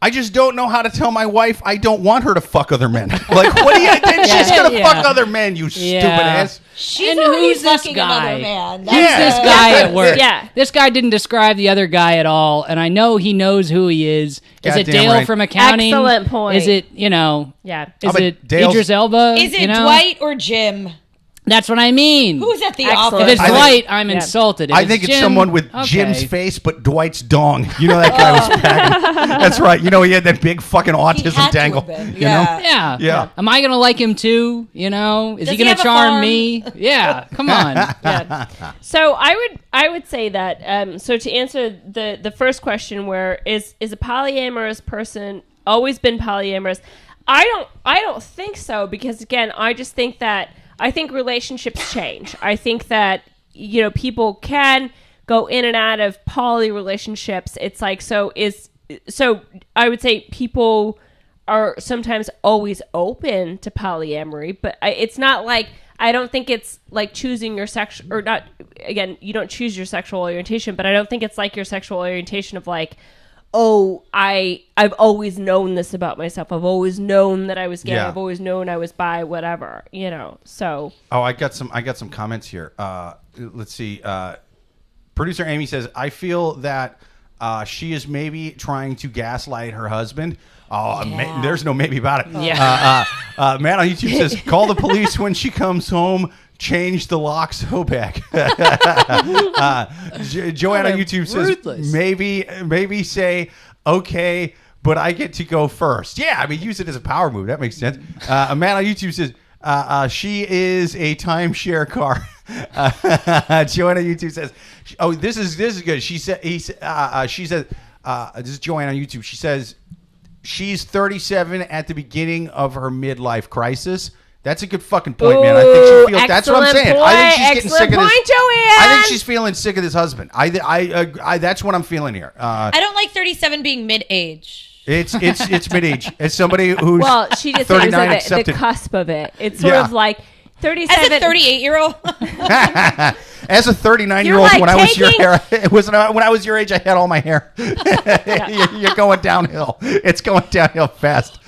[SPEAKER 1] I just don't know how to tell my wife I don't want her to fuck other men. Like, what do you think? She's going to fuck other men, you stupid ass.
[SPEAKER 5] She's
[SPEAKER 4] who's this
[SPEAKER 5] fucking
[SPEAKER 4] guy?
[SPEAKER 5] another man.
[SPEAKER 4] Who's this guy at work?
[SPEAKER 2] Yeah.
[SPEAKER 4] This guy didn't describe the other guy at all, and I know he knows who he is. Is it Dale
[SPEAKER 1] right.
[SPEAKER 4] from accounting?
[SPEAKER 2] Excellent point.
[SPEAKER 4] Is it,
[SPEAKER 2] Yeah.
[SPEAKER 4] Is it
[SPEAKER 1] Dale's-
[SPEAKER 4] Idris Elba?
[SPEAKER 5] Is it Dwight or Jim?
[SPEAKER 4] That's what I mean.
[SPEAKER 5] Who's at the
[SPEAKER 2] Excellent.
[SPEAKER 5] office?
[SPEAKER 4] If it's Dwight, I'm
[SPEAKER 2] Yeah.
[SPEAKER 4] insulted. If
[SPEAKER 1] I think it's
[SPEAKER 4] Jim,
[SPEAKER 1] someone with
[SPEAKER 4] okay.
[SPEAKER 1] Jim's face, but Dwight's dong. You know that guy was packing. That's right. He had that big fucking
[SPEAKER 5] He
[SPEAKER 1] autism
[SPEAKER 5] had to
[SPEAKER 1] dangle.
[SPEAKER 5] have been,
[SPEAKER 1] You know?
[SPEAKER 4] Yeah.
[SPEAKER 1] Yeah.
[SPEAKER 4] Am I going to like him too? Is
[SPEAKER 5] Does
[SPEAKER 4] he
[SPEAKER 5] he
[SPEAKER 4] going
[SPEAKER 5] have
[SPEAKER 4] to
[SPEAKER 5] a
[SPEAKER 4] charm
[SPEAKER 5] farm?
[SPEAKER 4] me? Yeah. Come on.
[SPEAKER 2] Yeah. So I would say that so to answer the first question, where is a polyamorous person always been polyamorous? I don't think so, because again, I just think that I think relationships change. I think that people can go in and out of poly relationships. It's like so I would say people are sometimes always open to polyamory, but it's not like, I don't think it's like choosing your sexual, or not, again, you don't choose your sexual orientation, but I don't think it's like your sexual orientation of like, oh, I've always known this about myself. I've always known that I was gay.
[SPEAKER 1] Yeah.
[SPEAKER 2] I've always known I was bi, whatever, so.
[SPEAKER 1] Oh, I got some comments here. Let's see. Producer Amy says, I feel that she is maybe trying to gaslight her husband. Oh, there's no maybe about it.
[SPEAKER 4] Yeah.
[SPEAKER 1] Man on YouTube says, call the police when she comes home. Change the lock so back. Joanne on YouTube
[SPEAKER 4] ruthless.
[SPEAKER 1] says, maybe say, okay, but I get to go first. Yeah, I mean, use it as a power move. That makes sense. A man on YouTube says, she is a timeshare car. Joanne on YouTube says, oh, this is good. She said, this is Joanne on YouTube. She says, she's 37 at the beginning of her midlife crisis. That's a good fucking point, man. I think she feels. That's what I'm saying. I think she's getting sick of this.
[SPEAKER 2] Joanne.
[SPEAKER 1] I think she's feeling sick of this husband. I that's what I'm feeling here.
[SPEAKER 5] I don't like 37 being mid-age.
[SPEAKER 1] It's mid-age. It's somebody who's
[SPEAKER 2] She just
[SPEAKER 1] 39
[SPEAKER 2] says
[SPEAKER 1] accepted.
[SPEAKER 2] the cusp of it. It's sort of like 37.
[SPEAKER 5] As a 38-year-old.
[SPEAKER 1] As a 39-year-old,
[SPEAKER 2] You're like
[SPEAKER 1] when I was your
[SPEAKER 2] taking-
[SPEAKER 1] hair, when I was your age, I had all my hair. You're going downhill. It's going downhill fast.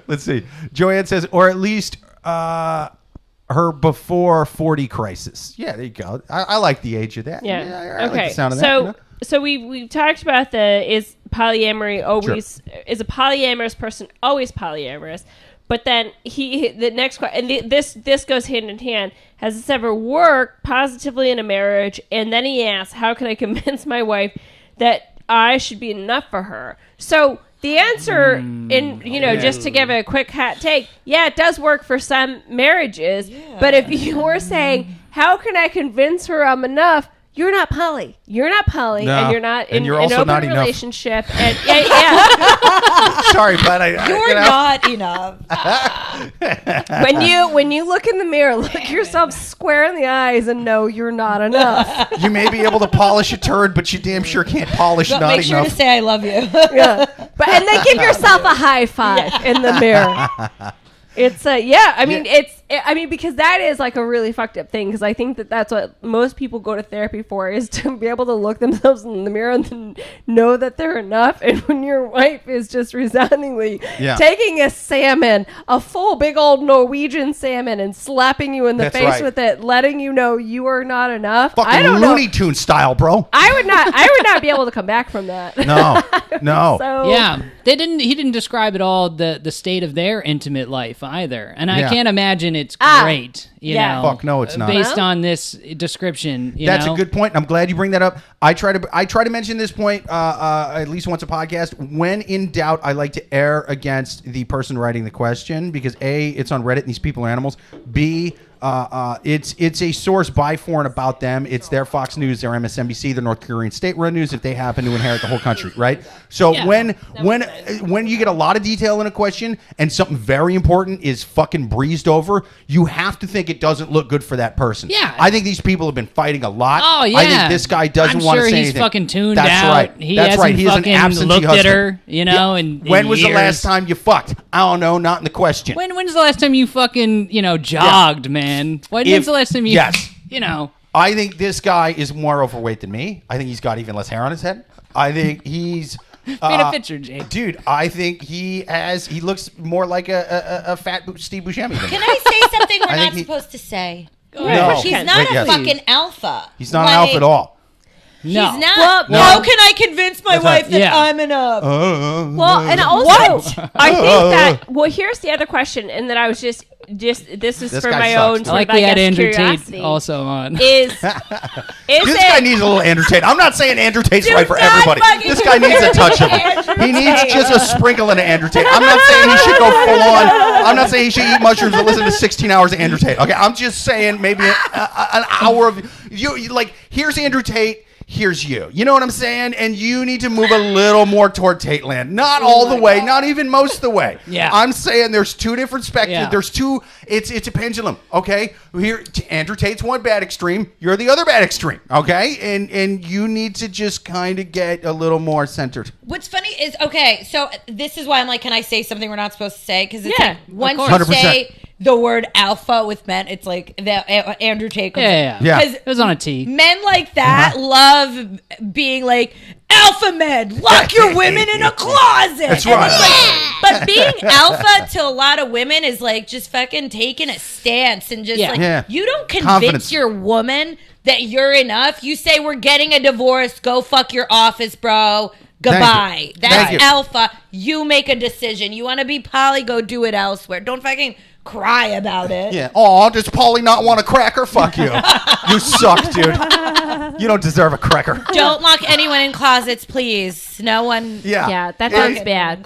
[SPEAKER 1] Let's see. Joanne says, or at least her before 40 crisis. Yeah, there you go. I like the age of that.
[SPEAKER 2] Yeah.
[SPEAKER 1] I
[SPEAKER 2] Okay.
[SPEAKER 1] like the sound of that.
[SPEAKER 2] So we talked about is polyamory always is a polyamorous person always polyamorous? But then the next question, and this goes hand in hand. Has this ever worked positively in a marriage? And then he asks, how can I convince my wife that I should be enough for her? So the answer, just to give a quick hot take, yeah, it does work for some marriages. Yeah. But if you were saying, how can I convince her I'm enough? You're not poly. You're not poly,
[SPEAKER 1] No.
[SPEAKER 2] and you're not in
[SPEAKER 1] you're
[SPEAKER 2] an
[SPEAKER 1] also
[SPEAKER 2] open
[SPEAKER 1] not enough.
[SPEAKER 2] relationship. And yeah.
[SPEAKER 1] Sorry, but
[SPEAKER 5] You're not enough.
[SPEAKER 2] When you look in the mirror, look yourself square in the eyes and know you're not enough.
[SPEAKER 1] You may be able to polish a turd, but you damn sure can't polish
[SPEAKER 5] But
[SPEAKER 1] not
[SPEAKER 5] make sure
[SPEAKER 1] enough.
[SPEAKER 5] to say I love you.
[SPEAKER 2] Yeah. And then give yourself a high five in the mirror. It's because that is like a really fucked up thing, because I think that's what most people go to therapy for, is to be able to look themselves in the mirror and then know that they're enough. And when your wife is just resoundingly taking a salmon, a full big old Norwegian salmon, and slapping you in the face with it, letting you know you are not enough.
[SPEAKER 1] Fucking
[SPEAKER 2] I don't
[SPEAKER 1] Looney
[SPEAKER 2] know.
[SPEAKER 1] Tune style, bro.
[SPEAKER 2] I would not be able to come back from that.
[SPEAKER 1] No.
[SPEAKER 2] So,
[SPEAKER 4] Yeah, he didn't describe at all the state of their intimate life either, and I can't imagine it's great. You know,
[SPEAKER 1] Fuck no, it's not.
[SPEAKER 4] Based on this description,
[SPEAKER 1] That's a good point. I'm glad you bring that up. I try to mention this point at least once a podcast. When in doubt, I like to err against the person writing the question, because A, it's on Reddit and these people are animals. B, It's a source by, for, and about them. It's their Fox News, their MSNBC, their North Korean state-run news if they happen to inherit the whole country, right? So when you get a lot of detail in a question and something very important is fucking breezed over, you have to think it doesn't look good for that person.
[SPEAKER 4] Yeah.
[SPEAKER 1] I think these people have been fighting a lot.
[SPEAKER 4] Oh, yeah.
[SPEAKER 1] I think this guy doesn't want to say
[SPEAKER 4] he's
[SPEAKER 1] anything.
[SPEAKER 4] fucking tuned
[SPEAKER 1] That's
[SPEAKER 4] out.
[SPEAKER 1] right. That's right. He is an absentee
[SPEAKER 4] looked
[SPEAKER 1] husband.
[SPEAKER 4] at her, you know, and
[SPEAKER 1] when was the last time you fucked? I don't know. Not in the question.
[SPEAKER 4] When's the last time you fucking, jogged, man? When's the last time you,
[SPEAKER 1] I think this guy is more overweight than me. I think he's got even less hair on his head. I think he's...
[SPEAKER 4] Paint a picture, Jake.
[SPEAKER 1] Dude, I think he looks more like a fat Steve Buscemi than me.
[SPEAKER 5] Can I say something we're not supposed to say?
[SPEAKER 1] No.
[SPEAKER 5] He's not a fucking alpha.
[SPEAKER 1] He's not an alpha at all.
[SPEAKER 4] No.
[SPEAKER 5] He's not.
[SPEAKER 2] Well,
[SPEAKER 5] how can I convince my wife that I'm an up?
[SPEAKER 2] Well, and also, I think that. Well, here's the other question, and that I was just this is
[SPEAKER 1] This
[SPEAKER 2] for
[SPEAKER 1] guy
[SPEAKER 2] my
[SPEAKER 1] sucks,
[SPEAKER 2] own
[SPEAKER 1] dude.
[SPEAKER 2] sort
[SPEAKER 4] Like
[SPEAKER 2] of,
[SPEAKER 4] we
[SPEAKER 2] I
[SPEAKER 4] had
[SPEAKER 2] guess,
[SPEAKER 4] Andrew
[SPEAKER 2] curiosity.
[SPEAKER 4] Tate also on.
[SPEAKER 2] This
[SPEAKER 1] guy needs a little Andrew Tate. I'm not saying Andrew Tate's
[SPEAKER 5] Do
[SPEAKER 1] right for
[SPEAKER 5] not
[SPEAKER 1] everybody.
[SPEAKER 5] fucking
[SPEAKER 1] This guy needs a touch of
[SPEAKER 5] Andrew
[SPEAKER 1] it. He needs
[SPEAKER 5] Tate.
[SPEAKER 1] just a sprinkle of Andrew Tate. I'm not saying he should go full on. I'm not saying he should eat mushrooms and listen to 16 hours of Andrew Tate. Okay, I'm just saying maybe an hour of you like. Here's Andrew Tate. Here's you. You know what I'm saying? And you need to move a little more toward Tate land. Not all the way, not even most of the way.
[SPEAKER 4] Yeah.
[SPEAKER 1] I'm saying there's two different spectrums.
[SPEAKER 4] Yeah.
[SPEAKER 1] There's two, it's a pendulum, okay? Here, Andrew Tate's one bad extreme. You're the other bad extreme, okay? And you need to just kind of get a little more centered.
[SPEAKER 5] What's funny is, okay, so this is why I'm like, can I say something we're not supposed to say? Because it's
[SPEAKER 2] Yeah,
[SPEAKER 5] like, once you
[SPEAKER 1] 100%.
[SPEAKER 5] say the word alpha with men, it's like that Andrew Tate.
[SPEAKER 4] Yeah.
[SPEAKER 5] Because
[SPEAKER 4] It was on a tee.
[SPEAKER 5] men like that love being like, alpha men, lock your women in a closet.
[SPEAKER 1] That's
[SPEAKER 5] And
[SPEAKER 1] right.
[SPEAKER 5] it's like, but being alpha to a lot of women is like just fucking taking a stance and just you don't convince
[SPEAKER 1] Confidence.
[SPEAKER 5] your woman that you're enough. You say, we're getting a divorce, go fuck your office, bro. Goodbye.
[SPEAKER 1] Thank
[SPEAKER 5] That's
[SPEAKER 1] you.
[SPEAKER 5] alpha. You make a decision. You want to be poly, go do it elsewhere. Don't fucking cry about it.
[SPEAKER 1] Yeah. Oh, does Paulie not want a cracker? Fuck you. You suck, dude. You don't deserve a cracker.
[SPEAKER 5] Don't lock anyone in closets, please. No one.
[SPEAKER 2] Yeah, that sounds bad.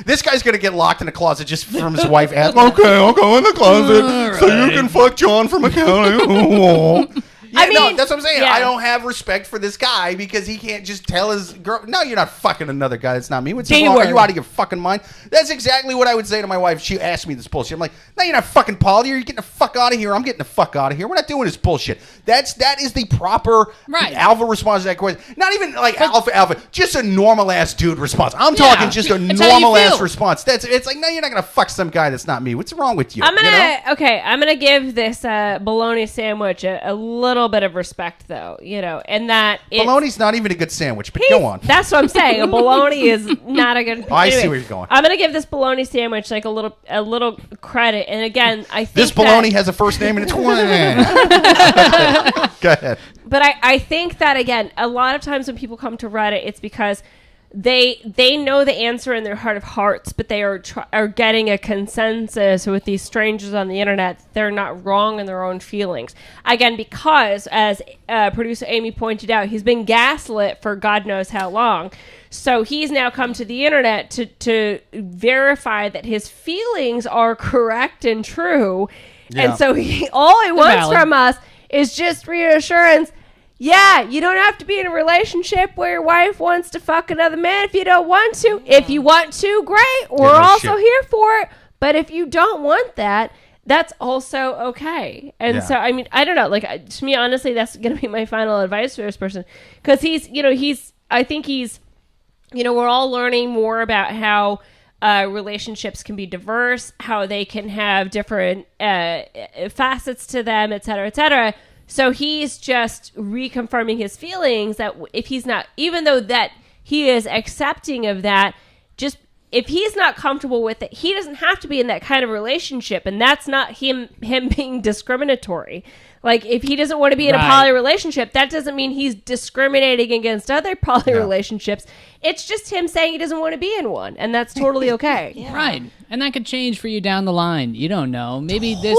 [SPEAKER 1] This guy's gonna get locked in a closet just from his wife asking, okay, I'll go in the closet so you can fuck John from accounting. Yeah,
[SPEAKER 2] I mean,
[SPEAKER 1] no, that's what I'm saying.
[SPEAKER 2] yeah.
[SPEAKER 1] I don't have respect for this guy because he can't just tell his girl, no, you're not fucking another guy. That's not me. What's wrong? Are you out of your fucking mind? That's exactly what I would say to my wife if she asked me this bullshit. I'm like, no, you're not fucking Paul. You're getting the fuck out of here. I'm getting the fuck out of here. We're not doing this bullshit. That is the proper alpha response to that question. Not even like alpha, just a normal ass dude response. I'm talking just a normal ass response. It's like, no, you're not gonna fuck some guy that's not me. What's wrong with you?
[SPEAKER 2] I'm gonna give this bologna sandwich a little bit of respect, though, and that
[SPEAKER 1] bologna's not even a good sandwich. But go on.
[SPEAKER 2] That's what I'm saying. A bologna is not a good.
[SPEAKER 1] I see where you're going.
[SPEAKER 2] I'm gonna give this bologna sandwich like a little credit, and again, I think
[SPEAKER 1] this bologna has a first name and it's one. Go ahead.
[SPEAKER 2] But I think that again, a lot of times when people come to Reddit, it's because they know the answer in their heart of hearts, but they are getting a consensus with these strangers on the internet. They're not wrong in their own feelings. Again, because as producer Amy pointed out, he's been gaslit for God knows how long. So he's now come to the internet to verify that his feelings are correct and true. Yeah. And so all he wants from us is just reassurance. Yeah, you don't have to be in a relationship where your wife wants to fuck another man if you don't want to. If you want to, great. We're also here for it. But if you don't want that, that's also okay. And so, I mean, I don't know. Like, to me, honestly, that's going to be my final advice for this person. Because I think he's, we're all learning more about how relationships can be diverse, how they can have different facets to them, et cetera, et cetera. So he's just reconfirming his feelings that if he's not, even though that he is accepting of that, just if he's not comfortable with it, he doesn't have to be in that kind of relationship. And that's not him being discriminatory. Like, if he doesn't want to be in a poly relationship, that doesn't mean he's discriminating against other poly relationships. It's just him saying he doesn't want to be in one, and that's totally okay.
[SPEAKER 4] Right. And that could change for you down the line. You don't know. Maybe this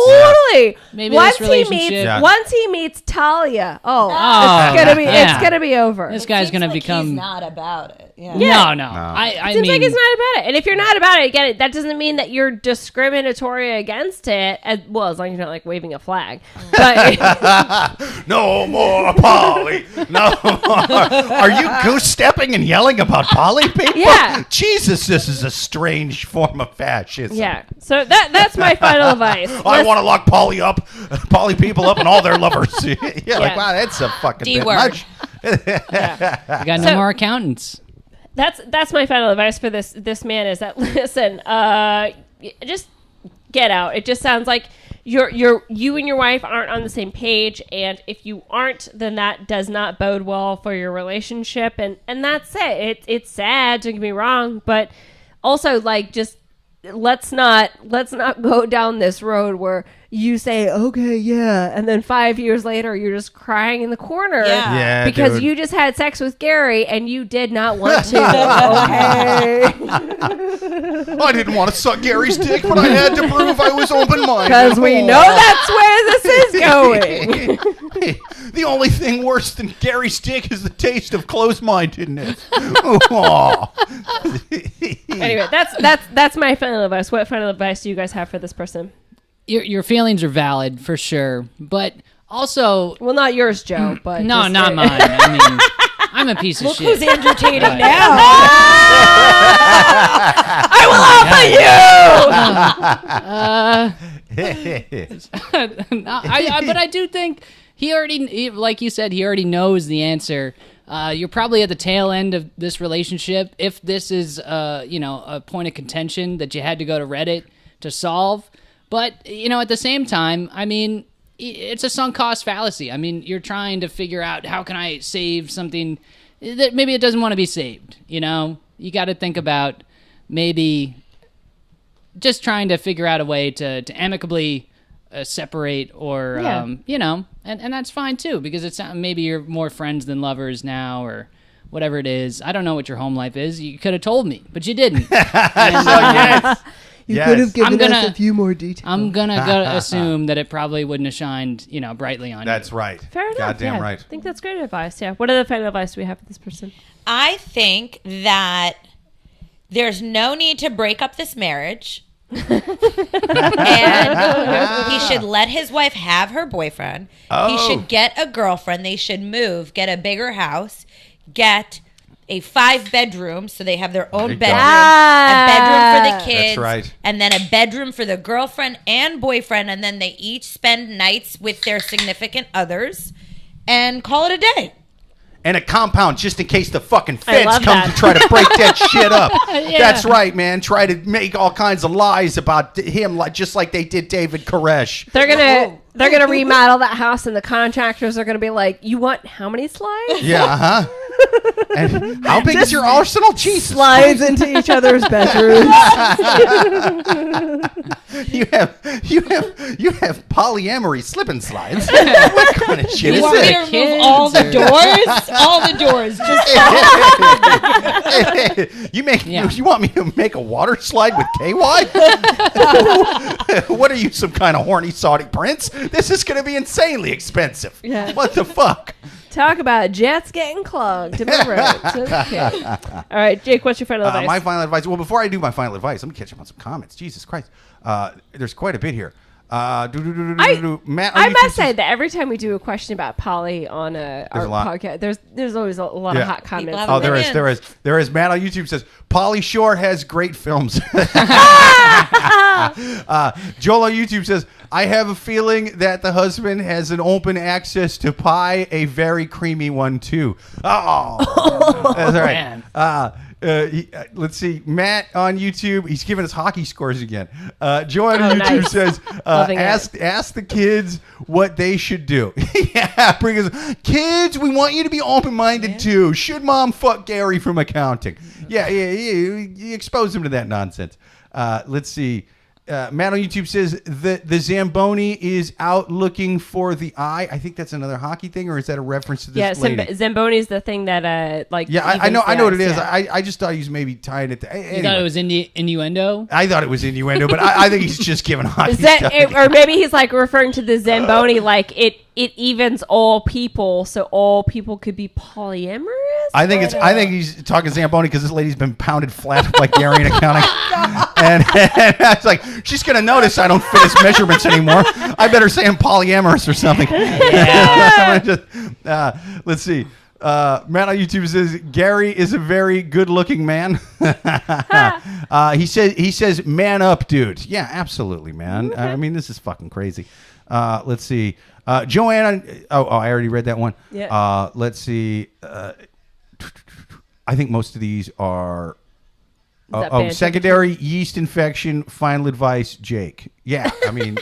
[SPEAKER 4] maybe
[SPEAKER 2] once
[SPEAKER 4] this relationship
[SPEAKER 2] once he meets Talia, it's gonna be over.
[SPEAKER 4] This guy's gonna become
[SPEAKER 5] he's not about it. Yeah.
[SPEAKER 4] No. I
[SPEAKER 2] Seems
[SPEAKER 4] mean,
[SPEAKER 2] like he's not about it. And if you're not about it, again, that doesn't mean that you're discriminatory against it. As long as you're not like waving a flag. But
[SPEAKER 1] no more poly. No more. Are you goose stepping and yelling about poly people?
[SPEAKER 2] Yeah.
[SPEAKER 1] Jesus, this is a strange form of fascism.
[SPEAKER 2] yeah. So that's my final advice.
[SPEAKER 1] I want to lock poly people up and all their lovers. Like, wow, that's a fucking bit much.
[SPEAKER 4] we got no more accountants.
[SPEAKER 2] That's my final advice for this man is that listen, just get out. It just sounds like you and your wife aren't on the same page, and if you aren't, then that does not bode well for your relationship, and that's it. It's sad, don't get me wrong, but also like just let's not go down this road where you say okay, yeah, and then 5 years later you're just crying in the corner because you just had sex with Gary and you did not want to. Okay.
[SPEAKER 1] I didn't want to suck Gary's dick, but I had to prove I was open-minded.
[SPEAKER 2] Because we know that's where this is going.
[SPEAKER 1] The only thing worse than Gary's dick is the taste of closed-mindedness.
[SPEAKER 2] Anyway, that's my final advice. What final advice do you guys have for this person?
[SPEAKER 4] Your feelings are valid for sure, but also,
[SPEAKER 2] well, not yours, Joe. But
[SPEAKER 4] no, not mine. I mean, I'm a piece of shit.
[SPEAKER 5] Look who's entertaining now.
[SPEAKER 2] I will offer you.
[SPEAKER 4] But I do think he already, like you said, he already knows the answer. You're probably at the tail end of this relationship. If this is, a point of contention that you had to go to Reddit to solve. But, at the same time, I mean, it's a sunk cost fallacy. I mean, you're trying to figure out how can I save something that maybe it doesn't want to be saved, You got to think about maybe just trying to figure out a way to amicably separate or, and that's fine too, because it's maybe you're more friends than lovers now or whatever it is. I don't know what your home life is. You could have told me, but you didn't.
[SPEAKER 6] You could have given us a few more details.
[SPEAKER 4] I'm going to assume that it probably wouldn't have shined, brightly on you.
[SPEAKER 1] That's right.
[SPEAKER 2] Fair enough.
[SPEAKER 1] Goddamn right.
[SPEAKER 2] I think that's great advice. Yeah. What other final advice do we have for this person?
[SPEAKER 5] I think that there's no need to break up this marriage. And he should let his wife have her boyfriend. He should get a girlfriend. They should move, get a bigger house, get a 5-bedroom, so they have their own bedroom, a bedroom for the kids,
[SPEAKER 1] that's right,
[SPEAKER 5] and then a bedroom for the girlfriend and boyfriend, and then they each spend nights with their significant others, and call it a day.
[SPEAKER 1] And a compound just in case the fucking feds come to try to break that shit up. That's right, man. Try to make all kinds of lies about him, just like they did David Koresh.
[SPEAKER 2] They're gonna remodel that house, and the contractors are gonna be like, "You want how many slides?"
[SPEAKER 1] Yeah, And how big is your arsenal? Jesus.
[SPEAKER 6] Slides into each other's bedrooms.
[SPEAKER 1] You have polyamory slip and slides. What kind of shit is
[SPEAKER 5] this? You want me to remove all the doors? All the doors. Just
[SPEAKER 1] You want me to make a water slide with KY? What are you, some kind of horny Saudi prince? This is going to be insanely expensive.
[SPEAKER 2] Yeah.
[SPEAKER 1] What the fuck?
[SPEAKER 2] Talk about jets getting clogged in the roads. Okay. All right, Jake, what's your final advice?
[SPEAKER 1] My final advice. Well, before I do my final advice, let me catch up on some comments. Jesus Christ. There's quite a bit here. Matt,
[SPEAKER 2] I must say that every time we do a question about poly on our podcast, there's always a lot of hot comments.
[SPEAKER 1] Oh, there is. Matt on YouTube says Pauly Shore has great films. Joel on YouTube says, I have a feeling that the husband has an open access to pie, a very creamy one too. Oh, that's all right. Let's see. Matt on YouTube, he's giving us hockey scores again. Joe on YouTube says, ask the kids what they should do. Yeah, bring us kids. We want you to be open-minded too. Should mom fuck Gary from accounting? Yeah. You expose him to that nonsense. Let's see. Matt on YouTube says the Zamboni is out looking for the eye. I think that's another hockey thing, or is that a reference to this lady?
[SPEAKER 2] Zamboni is the thing that like.
[SPEAKER 1] Yeah, I know what it is. Yeah. I just thought he was maybe tying it to. Anyway.
[SPEAKER 4] You thought it was innuendo?
[SPEAKER 1] I thought it was innuendo, but I think he's just giving hockey stuff.
[SPEAKER 2] Or maybe he's like referring to the Zamboni, like it evens all people, so all people could be polyamorous.
[SPEAKER 1] I think he's talking Zamboni because this lady's been pounded flat by Gary in accounting, and it's like she's gonna notice I don't fit his measurements anymore. I better say I'm polyamorous or something. Yeah. Let's see. Matt on YouTube says Gary is a very good-looking man. He says, "Man up, dude." Yeah, absolutely, man. I mean, this is fucking crazy. Let's see. Joanna. Oh, I already read that one.
[SPEAKER 2] Yeah.
[SPEAKER 1] Let's see. I think most of these are. Secondary yeast infection. Final advice, Jake. Yeah, I mean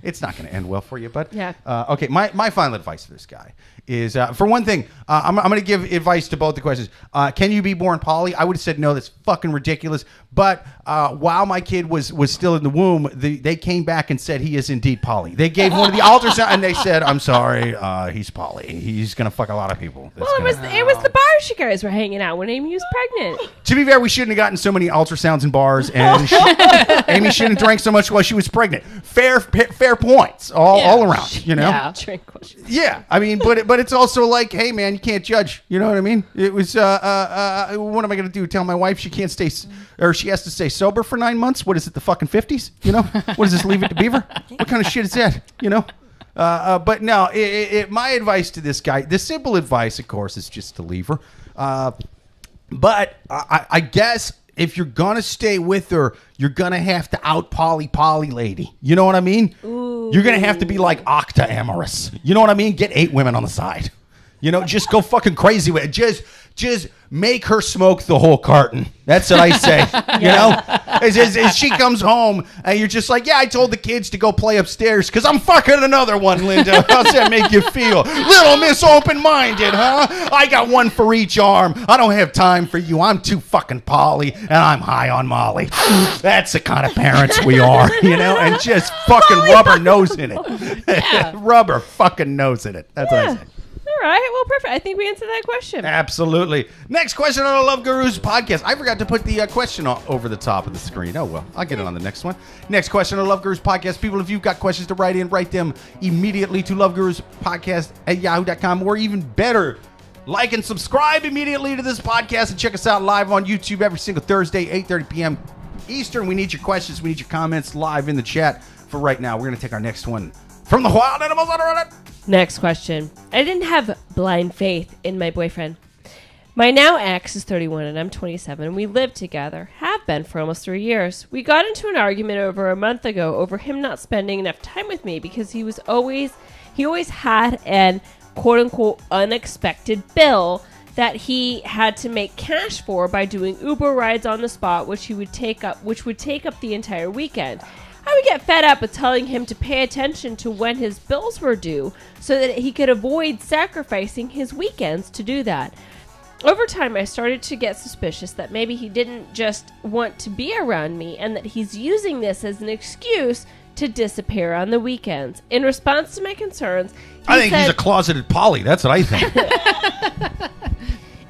[SPEAKER 1] it's not going to end well for you, but
[SPEAKER 2] yeah.
[SPEAKER 1] Okay, my final advice to this guy is for one thing, I'm going to give advice to both the questions. Can you be born poly? I would have said no. That's fucking ridiculous. But while my kid was still in the womb, they came back and said he is indeed poly. They gave one of the ultrasound and they said, "I'm sorry, he's poly. He's going to fuck a lot of people."
[SPEAKER 2] It was the bars you guys were hanging out when Amy was pregnant.
[SPEAKER 1] To be fair, we shouldn't have gotten so many ultrasounds in bars, and Amy shouldn't have drank so much while she was pregnant. Fair points all around, you know.
[SPEAKER 2] Yeah.
[SPEAKER 1] Yeah, I mean, but it's also like, hey man, you can't judge. You know what I mean? It was what am I going to do? Tell my wife she can't stay, or she has to stay sober for 9 months? What is it? The fucking 50s? You know? What is this? Leave it to Beaver? What kind of shit is that? You know? But no, my advice to this guy, the simple advice, of course, is just to leave her. But I guess if you're gonna stay with her, you're gonna have to out poly lady. You know what I mean? Ooh. You're gonna have to be like Octa amorous. You know what I mean? Get 8 women on the side. You know, just go fucking crazy with it. Just make her smoke the whole carton. That's what I say. You know, as she comes home and you're just like, yeah, I told the kids to go play upstairs because I'm fucking another one, Linda. How's that make you feel? Little Miss Open-Minded, huh? I got one for each arm. I don't have time for you. I'm too fucking poly and I'm high on Molly. That's the kind of parents we are, you know, and just fucking rubber nose in it. Yeah. Rubber fucking nose in it. That's what I say.
[SPEAKER 2] All right, well, perfect. I think we answered that question.
[SPEAKER 1] Absolutely. Next question on the Love Gurus podcast. I forgot to put the question over the top of the screen. Oh, well, I'll get it on the next one. Next question on the Love Gurus podcast. People, if you've got questions to write them immediately to loveguruspodcast@yahoo.com, or even better, like and subscribe immediately to this podcast and check us out live on YouTube every single Thursday, 8:30 p.m. Eastern. We need your questions. We need your comments live in the chat. For right now, we're going to take our next one from the Wild Animals on Reddit.
[SPEAKER 2] Next question. I didn't have blind faith in my boyfriend. My now ex is 31 and I'm 27 and we live together. Have been for almost 3 years. We got into an argument over a month ago over him not spending enough time with me because he always had an quote unquote unexpected bill that he had to make cash for by doing Uber rides on the spot, which would take up the entire weekend. I would get fed up with telling him to pay attention to when his bills were due so that he could avoid sacrificing his weekends to do that. Over time, I started to get suspicious that maybe he didn't just want to be around me and that he's using this as an excuse to disappear on the weekends. In response to my concerns,
[SPEAKER 1] I think he's a closeted poly. That's what I think.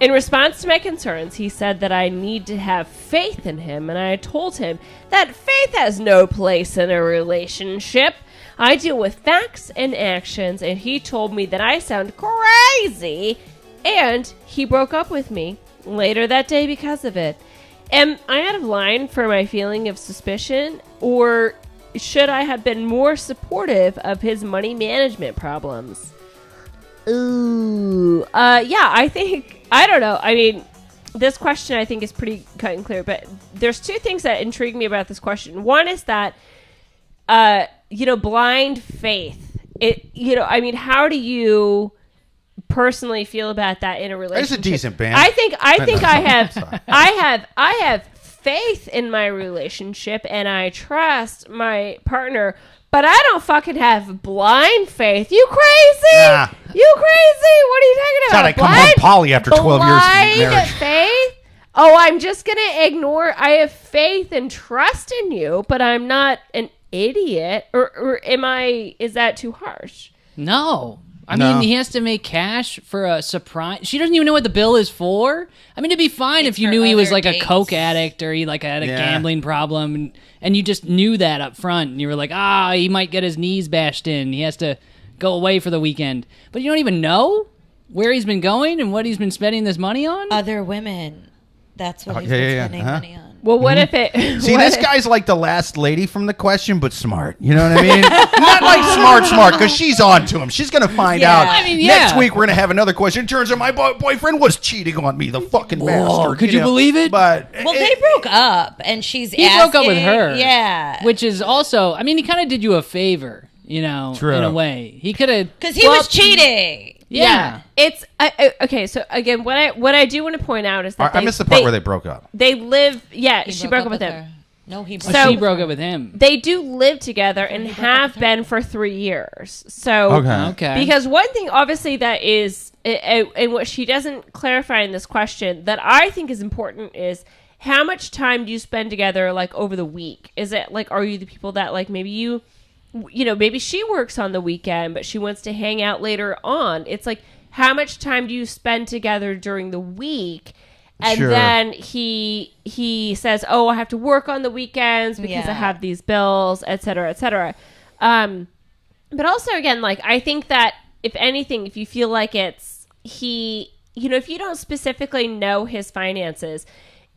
[SPEAKER 2] In response to my concerns, he said that I need to have faith in him, and I told him that faith has no place in a relationship. I deal with facts and actions, and he told me that I sound crazy, and he broke up with me later that day because of it. Am I out of line for my feeling of suspicion, or should I have been more supportive of his money management problems? Ooh. I don't know. I mean, this question I think is pretty cut and clear, but there's two things that intrigue me about this question. One is that, blind faith. How do you personally feel about that in a relationship?
[SPEAKER 1] It's a decent band.
[SPEAKER 2] I think I have faith in my relationship and I trust my partner. But I don't fucking have blind faith. You crazy?
[SPEAKER 1] Yeah.
[SPEAKER 2] You crazy? What are you talking about?
[SPEAKER 1] That's how I come home poly after 12 years of marriage.
[SPEAKER 2] Blind faith? oh, I'm just going to ignore. I have faith and trust in you, but I'm not an idiot. Or is that too harsh?
[SPEAKER 4] No. I mean, he has to make cash for a surprise. She doesn't even know what the bill is for. I mean, it'd be fine if you knew he was like a coke addict or he like had a gambling problem and you just knew that up front and you were like, he might get his knees bashed in. He has to go away for the weekend. But you don't even know where he's been going and what he's been spending this money on?
[SPEAKER 5] Other women. That's what he's been spending money on.
[SPEAKER 2] Well, what if it...
[SPEAKER 1] See, this guy's like the last lady from the question, but smart. You know what I mean? Not like smart, because she's on to him. She's going to find out.
[SPEAKER 4] I mean,
[SPEAKER 1] Next week, we're going to have another question. Turns out my boyfriend was cheating on me, the fucking bastard.
[SPEAKER 4] Could you believe it?
[SPEAKER 1] But
[SPEAKER 5] well, they broke up, and he
[SPEAKER 4] broke up with her.
[SPEAKER 5] Yeah.
[SPEAKER 4] Which is also... I mean, he kind of did you a favor, in a way. He could have...
[SPEAKER 5] Because he was cheating.
[SPEAKER 2] Yeah. It's okay. So again, what I do want to point out is that
[SPEAKER 1] I missed the part where they broke up.
[SPEAKER 2] They live. Yeah, she broke up with him.
[SPEAKER 5] No, he.
[SPEAKER 4] She broke up with him.
[SPEAKER 2] They do live together and have been for 3 years. So
[SPEAKER 4] okay.
[SPEAKER 2] Because one thing, obviously, that is, and what she doesn't clarify in this question that I think is important is how much time do you spend together, like over the week? Is it like, are you the people that like maybe you know, maybe she works on the weekend, but she wants to hang out later on. It's like, how much time do you spend together during the week? And then he says, oh, I have to work on the weekends because I have these bills, et cetera, et cetera. But also, again, like, I think that if anything, if you feel like it's if you don't specifically know his finances,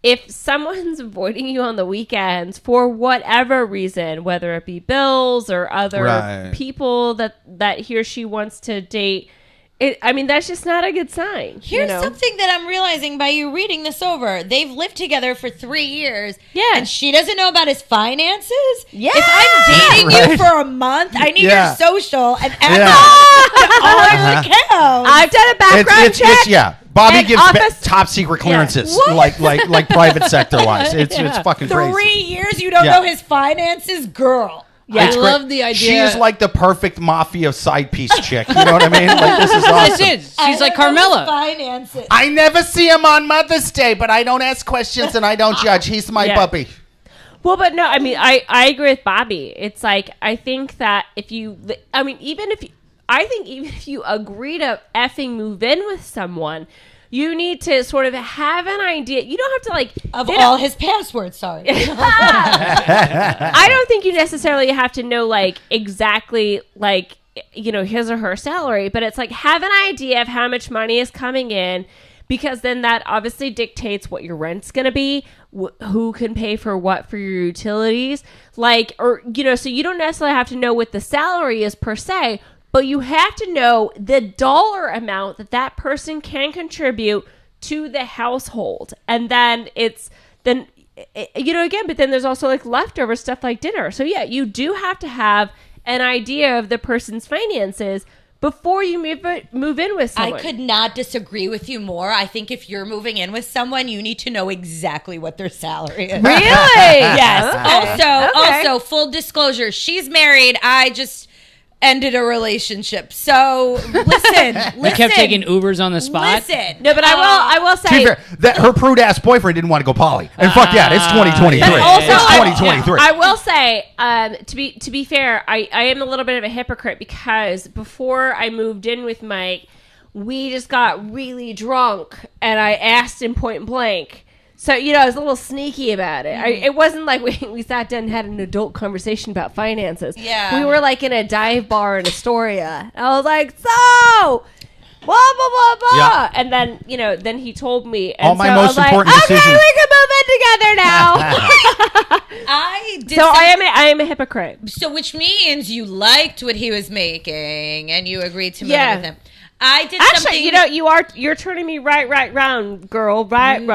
[SPEAKER 2] if someone's avoiding you on the weekends for whatever reason, whether it be bills or other people that he or she wants to date, that's just not a good sign.
[SPEAKER 5] Here's something that I'm realizing by you reading this over. They've lived together for 3 years.
[SPEAKER 2] Yeah.
[SPEAKER 5] And she doesn't know about his finances?
[SPEAKER 2] Yeah.
[SPEAKER 5] If I'm dating you for a month, I need your social and access to all your accounts.
[SPEAKER 2] I've done a background check.
[SPEAKER 1] Bobbi gives top secret clearances, like private sector wise. It's fucking crazy.
[SPEAKER 5] 3 years you don't know his finances, girl.
[SPEAKER 4] Yeah, I love the idea.
[SPEAKER 1] She is like the perfect mafia side piece chick. You know what I mean? Like, this is awesome.
[SPEAKER 4] She's like Carmella.
[SPEAKER 5] Finances.
[SPEAKER 1] I never see him on Mother's Day, but I don't ask questions and I don't judge. He's my puppy.
[SPEAKER 2] Well, but no, I mean, I agree with Bobbi. It's like, I think that even if you agree to effing move in with someone, you need to sort of have an idea. You don't have to like...
[SPEAKER 5] Of all his passwords, sorry.
[SPEAKER 2] I don't think you necessarily have to know like exactly like, his or her salary, but it's like have an idea of how much money is coming in, because then that obviously dictates what your rent's going to be, who can pay for what for your utilities. Like, or, so you don't necessarily have to know what the salary is per se, but you have to know the dollar amount that person can contribute to the household. And then but then there's also like leftover stuff like dinner. So yeah, you do have to have an idea of the person's finances before you move in with someone.
[SPEAKER 5] I could not disagree with you more. I think if you're moving in with someone, you need to know exactly what their salary is.
[SPEAKER 2] Really?
[SPEAKER 5] Yes.
[SPEAKER 2] Okay.
[SPEAKER 5] Also, full disclosure, she's married. I just ended a relationship. So listen.
[SPEAKER 4] You kept taking Ubers on the spot?
[SPEAKER 5] Listen.
[SPEAKER 2] No, but I will say...
[SPEAKER 1] To be fair, that her prude ass boyfriend didn't want to go poly. And fuck that, it's 2023.
[SPEAKER 2] But also,
[SPEAKER 1] it's 2023.
[SPEAKER 2] I will say, to be fair, I am a little bit of a hypocrite because before I moved in with Mike, we just got really drunk and I asked him point blank. So, I was a little sneaky about it. It wasn't like we sat down and had an adult conversation about finances.
[SPEAKER 5] Yeah.
[SPEAKER 2] We were like in a dive bar in Astoria. And I was like, so... blah, blah, blah, blah. Yeah. And then, then he told me. And
[SPEAKER 1] all my
[SPEAKER 2] so
[SPEAKER 1] most important decisions.
[SPEAKER 2] Okay, we can move in together now. I am a hypocrite.
[SPEAKER 5] So which means you liked what he was making and you agreed to move in with him. I did something.
[SPEAKER 2] You're turning me right round, girl. Right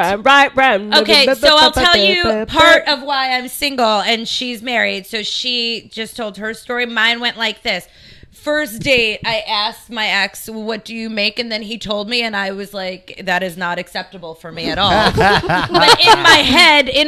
[SPEAKER 2] round.
[SPEAKER 5] Okay, so I'll tell you part of why I'm single and she's married. So she just told her story. Mine went like this. First date, I asked my ex, what do you make? And then he told me, and I was like, that is not acceptable for me at all. But in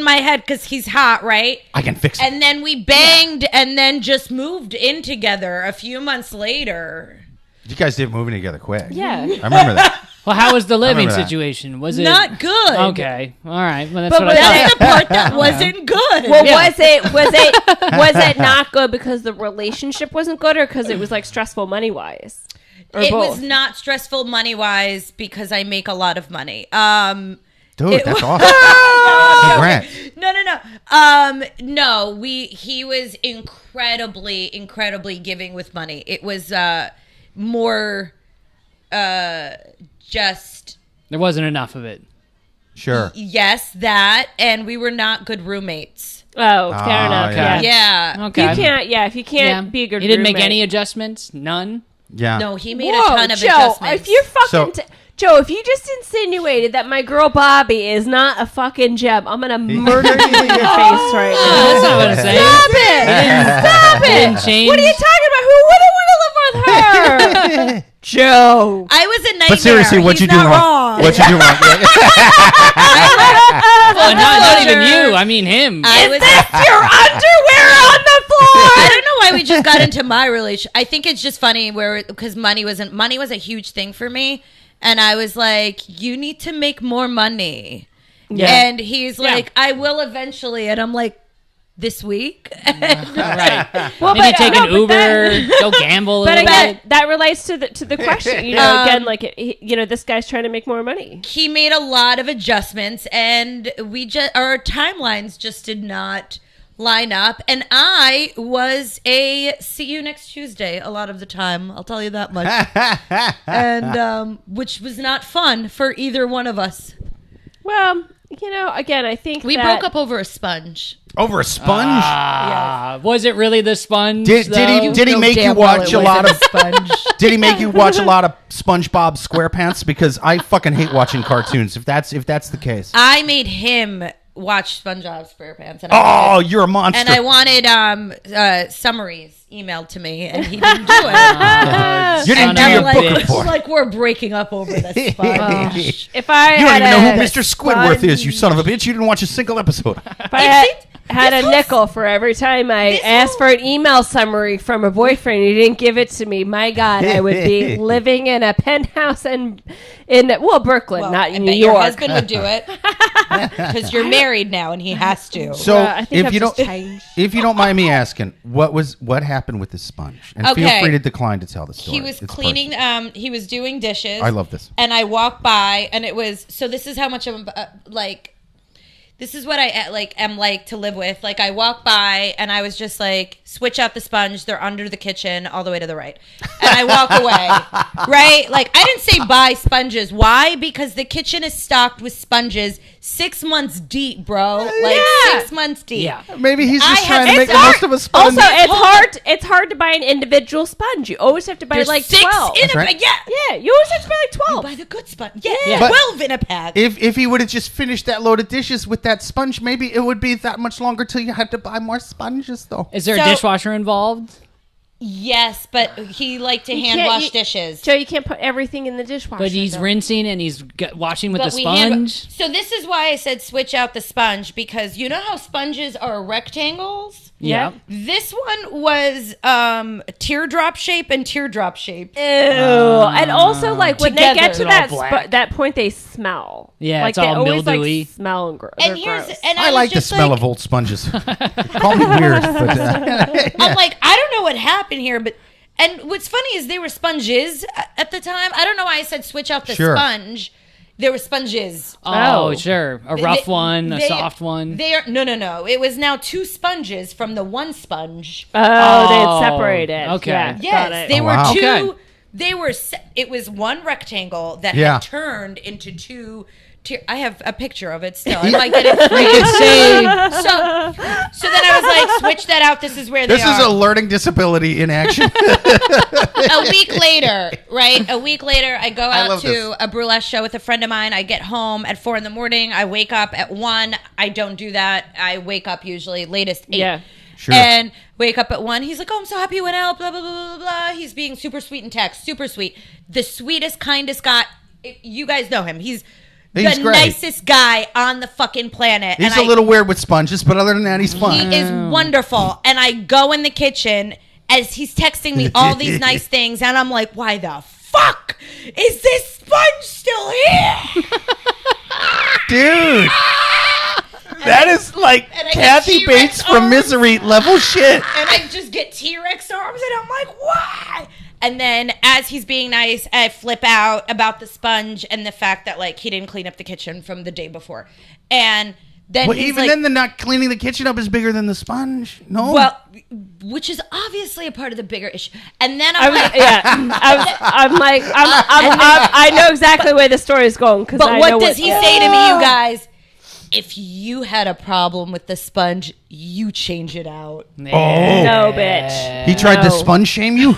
[SPEAKER 5] my head, because he's hot, right?
[SPEAKER 1] I can fix it.
[SPEAKER 5] And then we banged and then just moved in together a few months later.
[SPEAKER 1] You guys did moving together quick.
[SPEAKER 2] Yeah.
[SPEAKER 1] I remember that.
[SPEAKER 4] Well, how was the living
[SPEAKER 1] remember that.
[SPEAKER 4] situation? Was it
[SPEAKER 5] Not good.
[SPEAKER 4] Okay, all right. Well, that's
[SPEAKER 2] But
[SPEAKER 4] what I
[SPEAKER 5] That's
[SPEAKER 4] thought.
[SPEAKER 5] the part that wasn't good.
[SPEAKER 2] Well,
[SPEAKER 4] Yeah.
[SPEAKER 2] was it not good because the relationship wasn't good, or because it was like stressful money wise?
[SPEAKER 5] It was not stressful money wise because I make a lot of money.
[SPEAKER 1] Dude, that's awesome. Congrats.
[SPEAKER 5] No. He was incredibly giving with money. It was more just
[SPEAKER 4] There wasn't enough of it.
[SPEAKER 1] Sure.
[SPEAKER 5] yes, that, and we were not good roommates.
[SPEAKER 2] Oh, fair enough.
[SPEAKER 1] yeah.
[SPEAKER 2] Yeah.
[SPEAKER 5] Yeah.
[SPEAKER 4] Okay.
[SPEAKER 2] You can't. Yeah, if you can't be a good.
[SPEAKER 4] You didn't make
[SPEAKER 2] roommate.
[SPEAKER 4] any adjustments? None?
[SPEAKER 1] Yeah.
[SPEAKER 5] No, he made
[SPEAKER 2] Whoa,
[SPEAKER 5] a ton of
[SPEAKER 2] Joe,
[SPEAKER 5] adjustments.
[SPEAKER 2] if you're fucking
[SPEAKER 1] So-
[SPEAKER 2] Joe, if you just insinuated that my girl Bobby is not a fucking gem, I'm gonna murder you in your face right now.
[SPEAKER 4] That's not what I'm saying.
[SPEAKER 2] Stop it! Stop
[SPEAKER 4] Didn't
[SPEAKER 2] it!
[SPEAKER 4] change.
[SPEAKER 2] What are you talking about? Who wouldn't want to live with her? Joe.
[SPEAKER 5] I was a nightmare.
[SPEAKER 1] But seriously, what
[SPEAKER 5] He's
[SPEAKER 1] you do
[SPEAKER 5] not
[SPEAKER 1] wrong?
[SPEAKER 5] wrong.
[SPEAKER 1] What you do wrong?
[SPEAKER 4] Well, not even you. I mean him.
[SPEAKER 5] I was
[SPEAKER 2] Your underwear on the floor.
[SPEAKER 5] I don't know why we just got into my relation. I think it's just funny because money was a huge thing for me, and I was like, "You need to make more money," and he's like, "I will eventually," and I'm like, "This week."
[SPEAKER 4] Right.
[SPEAKER 2] Well,
[SPEAKER 4] Maybe
[SPEAKER 2] but-
[SPEAKER 4] take
[SPEAKER 2] no,
[SPEAKER 4] an
[SPEAKER 2] but
[SPEAKER 4] Uber,
[SPEAKER 2] then-
[SPEAKER 4] go gamble a
[SPEAKER 2] But
[SPEAKER 4] little
[SPEAKER 2] again,
[SPEAKER 4] bit.
[SPEAKER 2] that relates to the question. You know, again, like this guy's trying to make more money.
[SPEAKER 5] He made a lot of adjustments, and our timelines just did not line up. And I was a see you next Tuesday a lot of the time. I'll tell you that much. And which was not fun for either one of us.
[SPEAKER 2] Well, you know, again, I think
[SPEAKER 5] We
[SPEAKER 2] that
[SPEAKER 5] broke up over a sponge.
[SPEAKER 1] Over a sponge?
[SPEAKER 4] Was it really the sponge?
[SPEAKER 1] Did he make you watch a lot of
[SPEAKER 5] sponge?
[SPEAKER 1] Did he make you watch a lot of SpongeBob SquarePants? Because I fucking hate watching cartoons. If that's the case.
[SPEAKER 5] I made him watch SpongeBob SquarePants. And
[SPEAKER 1] You're a monster.
[SPEAKER 5] and I wanted summaries emailed to me, and he didn't do it.
[SPEAKER 1] You didn't
[SPEAKER 5] And
[SPEAKER 1] do
[SPEAKER 5] I'm
[SPEAKER 1] your
[SPEAKER 5] like,
[SPEAKER 1] book
[SPEAKER 5] it's
[SPEAKER 1] report.
[SPEAKER 5] like we're breaking up over this sponge.
[SPEAKER 2] if I
[SPEAKER 1] You don't
[SPEAKER 2] had
[SPEAKER 1] even know who
[SPEAKER 2] a
[SPEAKER 1] Mr. Squidward is, you son of a bitch. You didn't watch a single episode.
[SPEAKER 2] If I had a nickel for every time I asked for an email summary from a boyfriend, he didn't give it to me. My God, I would be living in a penthouse in Brooklyn, not in New York.
[SPEAKER 5] Your husband would do it because you're married now, and he has to.
[SPEAKER 1] So
[SPEAKER 2] I think
[SPEAKER 1] if
[SPEAKER 2] I've
[SPEAKER 1] you
[SPEAKER 2] just
[SPEAKER 1] don't
[SPEAKER 2] changed.
[SPEAKER 1] if you don't mind me asking, what happened with this sponge? And feel
[SPEAKER 5] Okay.
[SPEAKER 1] free to decline to tell the story.
[SPEAKER 5] He was
[SPEAKER 1] It's
[SPEAKER 5] cleaning.
[SPEAKER 1] personal.
[SPEAKER 5] He was doing dishes.
[SPEAKER 1] I love this.
[SPEAKER 5] And I walked by, and it was so. This is how much I'm like. This is what I am like to live with. Like I walk by, and I was just like, switch out the sponge. They're under the kitchen, all the way to the right. And I walk away, right? Like I didn't say buy sponges. Why? Because the kitchen is stocked with sponges 6 months deep, bro. Like 6 months deep.
[SPEAKER 4] Yeah.
[SPEAKER 1] Maybe he's just
[SPEAKER 5] I
[SPEAKER 1] trying to
[SPEAKER 5] have-
[SPEAKER 1] make the
[SPEAKER 5] it's
[SPEAKER 1] most of a sponge.
[SPEAKER 2] Also, it's hard to buy an individual sponge. You always have to buy
[SPEAKER 5] There's
[SPEAKER 2] like
[SPEAKER 5] 6
[SPEAKER 2] 12.
[SPEAKER 5] in a
[SPEAKER 1] right.
[SPEAKER 5] yeah.
[SPEAKER 2] Yeah, you always have to buy like 12.
[SPEAKER 5] Buy the good sponge. Yeah,
[SPEAKER 4] Yeah.
[SPEAKER 1] But-
[SPEAKER 5] 12 in a pack.
[SPEAKER 1] If he would have just finished that load of dishes with that sponge, maybe it would be that much longer till you had to buy more sponges, though.
[SPEAKER 4] Is there
[SPEAKER 5] So-
[SPEAKER 4] a dishwasher involved?
[SPEAKER 5] Yes, but he liked to
[SPEAKER 2] You
[SPEAKER 5] hand
[SPEAKER 2] can't-
[SPEAKER 5] wash
[SPEAKER 2] you-
[SPEAKER 5] dishes.
[SPEAKER 2] Joe, you can't put everything in the dishwasher.
[SPEAKER 4] But he's
[SPEAKER 2] though.
[SPEAKER 4] rinsing and he's washing with
[SPEAKER 5] But
[SPEAKER 4] the
[SPEAKER 5] we hand-
[SPEAKER 4] sponge.
[SPEAKER 5] so this is why I said switch out the sponge, because you know how sponges are rectangles?
[SPEAKER 4] Yeah.
[SPEAKER 5] This one was teardrop shape and teardrop shape.
[SPEAKER 2] Ew. And also, like, when they get to
[SPEAKER 5] Together.
[SPEAKER 2] that
[SPEAKER 4] They're all black.
[SPEAKER 2] that point, they smell.
[SPEAKER 4] Yeah,
[SPEAKER 2] like,
[SPEAKER 4] it's all
[SPEAKER 2] they always,
[SPEAKER 4] mildewy.
[SPEAKER 2] like, smell and gross.
[SPEAKER 5] And here's and
[SPEAKER 1] I
[SPEAKER 5] was
[SPEAKER 1] like the
[SPEAKER 5] just
[SPEAKER 1] smell
[SPEAKER 5] like,
[SPEAKER 1] of old sponges. Call me weird, but
[SPEAKER 5] I'm like, I don't know what happened here, but and what's funny is they were sponges at the time. I don't know why I said switch out the
[SPEAKER 1] Sure.
[SPEAKER 5] sponge. They were sponges.
[SPEAKER 4] Oh, sure. A rough
[SPEAKER 5] They-
[SPEAKER 4] one, a
[SPEAKER 5] they-
[SPEAKER 4] soft one.
[SPEAKER 5] They are no. It was now 2 sponges from the one sponge.
[SPEAKER 2] they had separated.
[SPEAKER 4] okay.
[SPEAKER 2] Yeah, got
[SPEAKER 5] Yes,
[SPEAKER 2] it.
[SPEAKER 5] they
[SPEAKER 1] Oh,
[SPEAKER 5] were
[SPEAKER 1] wow.
[SPEAKER 5] 2.
[SPEAKER 4] Okay.
[SPEAKER 5] They were. It was one rectangle that
[SPEAKER 1] Yeah.
[SPEAKER 5] had turned into 2. I have a picture of it still. I might get it free. So then I was like, switch that out. This is where
[SPEAKER 1] this
[SPEAKER 5] they
[SPEAKER 1] is
[SPEAKER 5] are.
[SPEAKER 1] a learning disability in action.
[SPEAKER 5] A week later, right? A week later, I go out
[SPEAKER 1] love
[SPEAKER 5] to
[SPEAKER 1] this.
[SPEAKER 5] a burlesque show with a friend of mine. I get home at 4 a.m. I wake up at 1. I don't do that. I wake up usually latest 8.
[SPEAKER 2] Yeah.
[SPEAKER 1] Sure.
[SPEAKER 5] And wake up at 1. He's like, oh, I'm so happy you went out, blah, blah, blah, blah, blah. He's being super sweet in text, super sweet. The sweetest, kindest guy. You guys know him. He's the
[SPEAKER 1] He's great.
[SPEAKER 5] nicest guy on the fucking planet.
[SPEAKER 1] He's
[SPEAKER 5] And
[SPEAKER 1] a little weird with sponges, but other than that, he's fun.
[SPEAKER 5] He is wonderful. And I go in the kitchen as he's texting me all these nice things, and I'm like, why the fuck? Is this sponge still here?
[SPEAKER 1] Dude. That is like Kathy Bates from Misery level shit.
[SPEAKER 5] And I just get T-Rex arms, and I'm like, why? And then as he's being nice, I flip out about the sponge and the fact that, like, he didn't clean up the kitchen from the day before. And then
[SPEAKER 1] Well,
[SPEAKER 5] he's
[SPEAKER 1] even
[SPEAKER 5] like,
[SPEAKER 1] then, the not cleaning the kitchen up is bigger than the sponge. No.
[SPEAKER 5] well, which is obviously a part of the bigger issue. And then I'm like,
[SPEAKER 2] I know exactly where the story is going.
[SPEAKER 5] But what does he say to me, you guys? If you had a problem with the sponge, you change it out.
[SPEAKER 1] Oh.
[SPEAKER 2] No, bitch.
[SPEAKER 1] He tried to sponge shame you?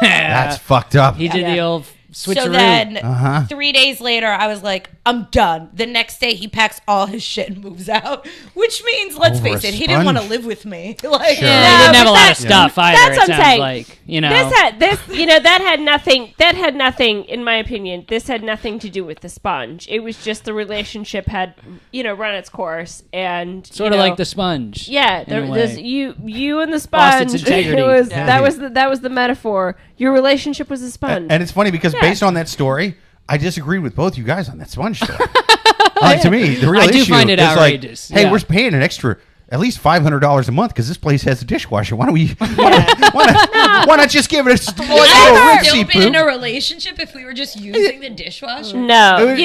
[SPEAKER 1] That's fucked up.
[SPEAKER 4] He did the old switcheroo.
[SPEAKER 5] So then 3 days later, I was like, I'm done. The next day, he packs all his shit and moves out, which means, let's
[SPEAKER 1] Over
[SPEAKER 5] face
[SPEAKER 1] a
[SPEAKER 5] it, he didn't want to
[SPEAKER 1] sponge.
[SPEAKER 5] live with me. Like,
[SPEAKER 1] Sure.
[SPEAKER 4] He
[SPEAKER 2] No,
[SPEAKER 4] didn't have a
[SPEAKER 2] but
[SPEAKER 4] lot of stuff either.
[SPEAKER 2] that's what
[SPEAKER 4] it
[SPEAKER 2] I'm
[SPEAKER 4] sounds
[SPEAKER 2] saying.
[SPEAKER 4] like, you know.
[SPEAKER 2] that had nothing, in my opinion, this had nothing to do with the sponge. It was just the relationship had, run its course, and
[SPEAKER 4] Sort of like the sponge.
[SPEAKER 2] Yeah,
[SPEAKER 4] in a
[SPEAKER 2] there's
[SPEAKER 4] way.
[SPEAKER 2] you and the
[SPEAKER 4] Lost its
[SPEAKER 2] sponge.
[SPEAKER 4] integrity.
[SPEAKER 2] That was the metaphor. Your relationship was a sponge.
[SPEAKER 1] And it's funny because based on that story, I disagreed with both you guys on that sponge story. To me, the real
[SPEAKER 4] I do
[SPEAKER 1] issue
[SPEAKER 4] find it
[SPEAKER 1] is
[SPEAKER 4] outrageous.
[SPEAKER 1] like, hey,
[SPEAKER 4] Yeah.
[SPEAKER 1] we're paying an extra at least $500 a month because this place has a dishwasher. Why don't we? Why not just give it a
[SPEAKER 5] I've
[SPEAKER 1] still
[SPEAKER 5] still been in a relationship if we were just using the dishwasher.
[SPEAKER 2] You never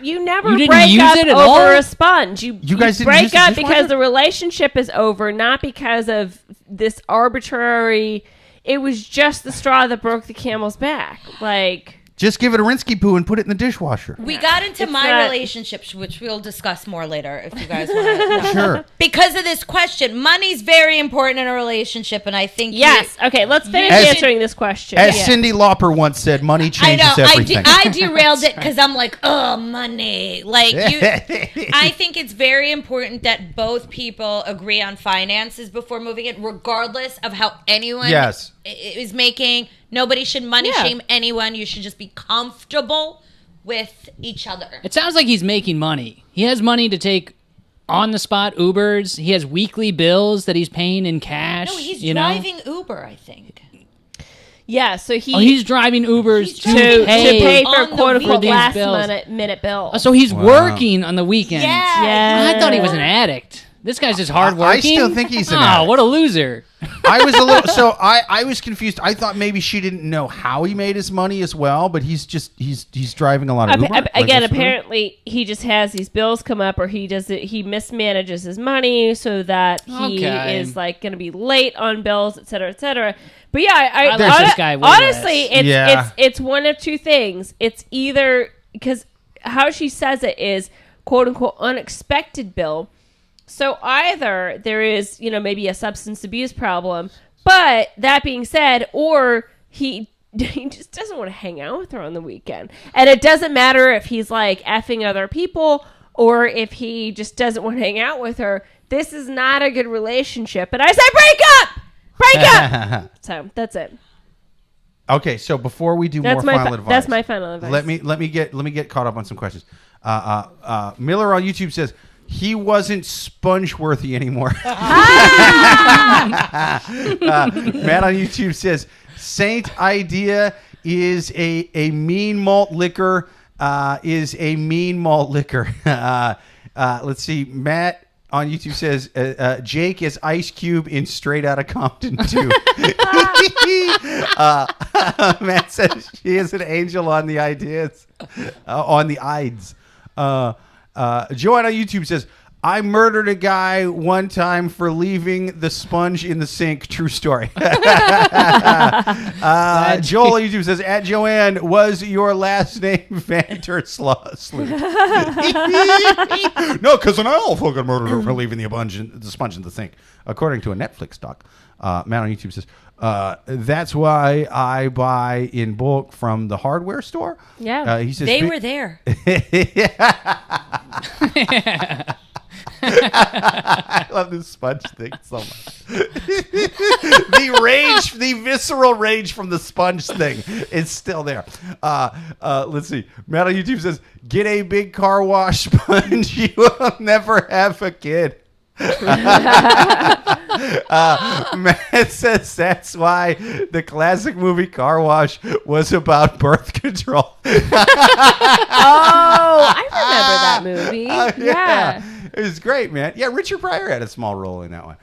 [SPEAKER 4] You didn't
[SPEAKER 2] break
[SPEAKER 4] use
[SPEAKER 2] up
[SPEAKER 4] it at
[SPEAKER 2] over
[SPEAKER 4] all?
[SPEAKER 2] a sponge. You
[SPEAKER 1] guys didn't
[SPEAKER 2] break
[SPEAKER 1] use the
[SPEAKER 2] up
[SPEAKER 1] dishwasher?
[SPEAKER 2] because the relationship is over, not because of this arbitrary. It was just the straw that broke the camel's back. Like,
[SPEAKER 1] Just give it a rinsky poo and put it in the dishwasher.
[SPEAKER 5] We got into my
[SPEAKER 2] not-
[SPEAKER 5] relationships, which we'll discuss more later if you guys want to know.
[SPEAKER 1] Sure.
[SPEAKER 5] Because of this question, money's very important in a relationship, and I think
[SPEAKER 2] yes. Okay, let's finish
[SPEAKER 1] As-
[SPEAKER 2] answering this question.
[SPEAKER 1] As Cyndi Lauper once said, money
[SPEAKER 5] I
[SPEAKER 1] changes
[SPEAKER 5] know
[SPEAKER 1] everything.
[SPEAKER 5] I derailed it because I'm like, oh, money. Like, I think it's very important that both people agree on finances before moving in, regardless of how anyone
[SPEAKER 1] Yes.
[SPEAKER 5] is making. Nobody should money
[SPEAKER 2] Yeah.
[SPEAKER 5] shame anyone. You should just be comfortable with each other.
[SPEAKER 4] It sounds like he's making money. He has money to take on the spot Ubers. He has weekly bills that he's paying in cash.
[SPEAKER 5] No, he's
[SPEAKER 4] you
[SPEAKER 5] driving Uber, I think.
[SPEAKER 2] Yeah, so
[SPEAKER 4] he's driving Ubers to
[SPEAKER 2] to pay for
[SPEAKER 5] on the
[SPEAKER 2] quote unquote
[SPEAKER 4] these
[SPEAKER 2] last
[SPEAKER 4] bills.
[SPEAKER 2] minute bill.
[SPEAKER 4] Oh, so he's working on the weekends.
[SPEAKER 5] Yeah.
[SPEAKER 4] I thought he was an addict. This guy's just hardworking.
[SPEAKER 1] I still think he's an
[SPEAKER 4] Oh,
[SPEAKER 1] addict.
[SPEAKER 4] what a loser.
[SPEAKER 1] I was a little I was confused. I thought maybe she didn't know how he made his money as well, but he's driving a lot of Uber.
[SPEAKER 2] Again,
[SPEAKER 1] Like,
[SPEAKER 2] apparently he just has these bills come up, or he mismanages his money so that he
[SPEAKER 4] Okay.
[SPEAKER 2] is like going to be late on bills, et cetera, et cetera. But yeah, I
[SPEAKER 4] like this guy way
[SPEAKER 2] honestly,
[SPEAKER 4] less.
[SPEAKER 2] it's one of two things. It's either because how she says it is quote unquote unexpected bill. So either there is, maybe a substance abuse problem, but that being said, or he just doesn't want to hang out with her on the weekend. And it doesn't matter if he's like effing other people or if he just doesn't want to hang out with her. This is not a good relationship. And I say break up. So that's it.
[SPEAKER 1] Okay, so before we do more final advice,
[SPEAKER 2] that's my final advice.
[SPEAKER 1] Let me get caught up on some questions. Miller on YouTube says he wasn't sponge worthy anymore. Matt on YouTube says Saint Idea is a mean malt liquor. Let's see. Matt on YouTube says Jake is Ice Cube in Straight Outta Compton 2. Matt says she is an angel on the ideas, on the Ides. Joanne on YouTube says, I murdered a guy one time for leaving the sponge in the sink. True story. Joel on YouTube says, at Joanne, was your last name Vandersloot? No, because an owl fucking murdered her for leaving the sponge in the sink. According to a Netflix doc. Matt on YouTube says, that's why I buy in bulk from the hardware store.
[SPEAKER 2] Yeah.
[SPEAKER 1] He says
[SPEAKER 5] They were there.
[SPEAKER 1] I love this sponge thing so much. The visceral rage from the sponge thing is still there. Let's see. Matt on YouTube says, get a big car wash sponge. You will never have a kid. Matt says that's why the classic movie Car Wash was about birth control.
[SPEAKER 2] Oh, I remember that movie. Yeah.
[SPEAKER 1] It was great, man. Yeah, Richard Pryor had a small role in that one.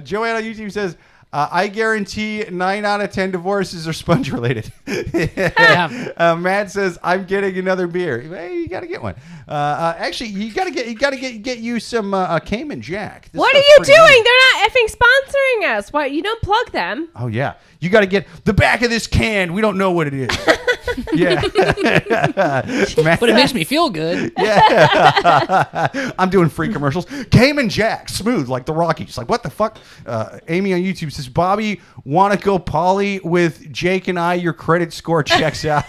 [SPEAKER 1] Joanne on YouTube says, I guarantee 9 out of 10 divorces are sponge related. Matt says, I'm getting another beer. Hey, you got to get one. Actually, you got to get you some Cayman Jack.
[SPEAKER 2] What are you doing? Nice. They're not effing sponsoring us. Why you don't plug them?
[SPEAKER 1] Oh yeah, you got to get the back of this can. We don't know what it is. Yeah,
[SPEAKER 4] but it makes me feel good.
[SPEAKER 1] Yeah, I'm doing free commercials. Cayman Jack, smooth like the Rockies. Like what the fuck? Amy on YouTube says, Bobby, want to go poly with Jake and I? Your credit score checks out.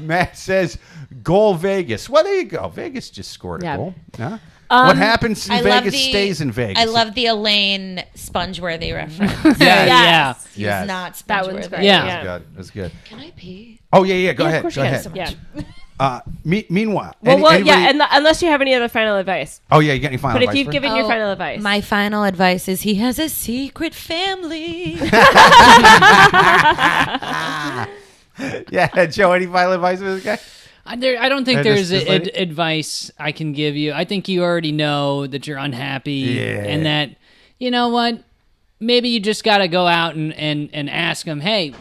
[SPEAKER 1] Matt says, goal Vegas. Well, there you go. Vegas just scored a goal. Huh? What happens in Vegas stays in Vegas.
[SPEAKER 5] I love the Elaine Spongeworthy reference.
[SPEAKER 2] Yes.
[SPEAKER 5] He was not Spongeworthy.
[SPEAKER 2] That one's great.
[SPEAKER 4] Yeah.
[SPEAKER 1] It was good.
[SPEAKER 5] Can I pee?
[SPEAKER 1] Oh, yeah. Go ahead.
[SPEAKER 2] Of course
[SPEAKER 1] Go
[SPEAKER 2] you
[SPEAKER 1] ahead.
[SPEAKER 5] So
[SPEAKER 2] can.
[SPEAKER 5] much.
[SPEAKER 2] Yeah.
[SPEAKER 1] Meanwhile.
[SPEAKER 2] Unless you have any other final advice.
[SPEAKER 1] Oh, yeah. You got any final
[SPEAKER 2] But
[SPEAKER 1] advice?
[SPEAKER 2] if you've given your final advice.
[SPEAKER 5] My final advice is he has a secret family.
[SPEAKER 1] Yeah, Joe, any final advice for this guy?
[SPEAKER 4] I don't think there's advice I can give you. I think you already know that you're unhappy and that, you know what, maybe you just got to go out and ask them, hey,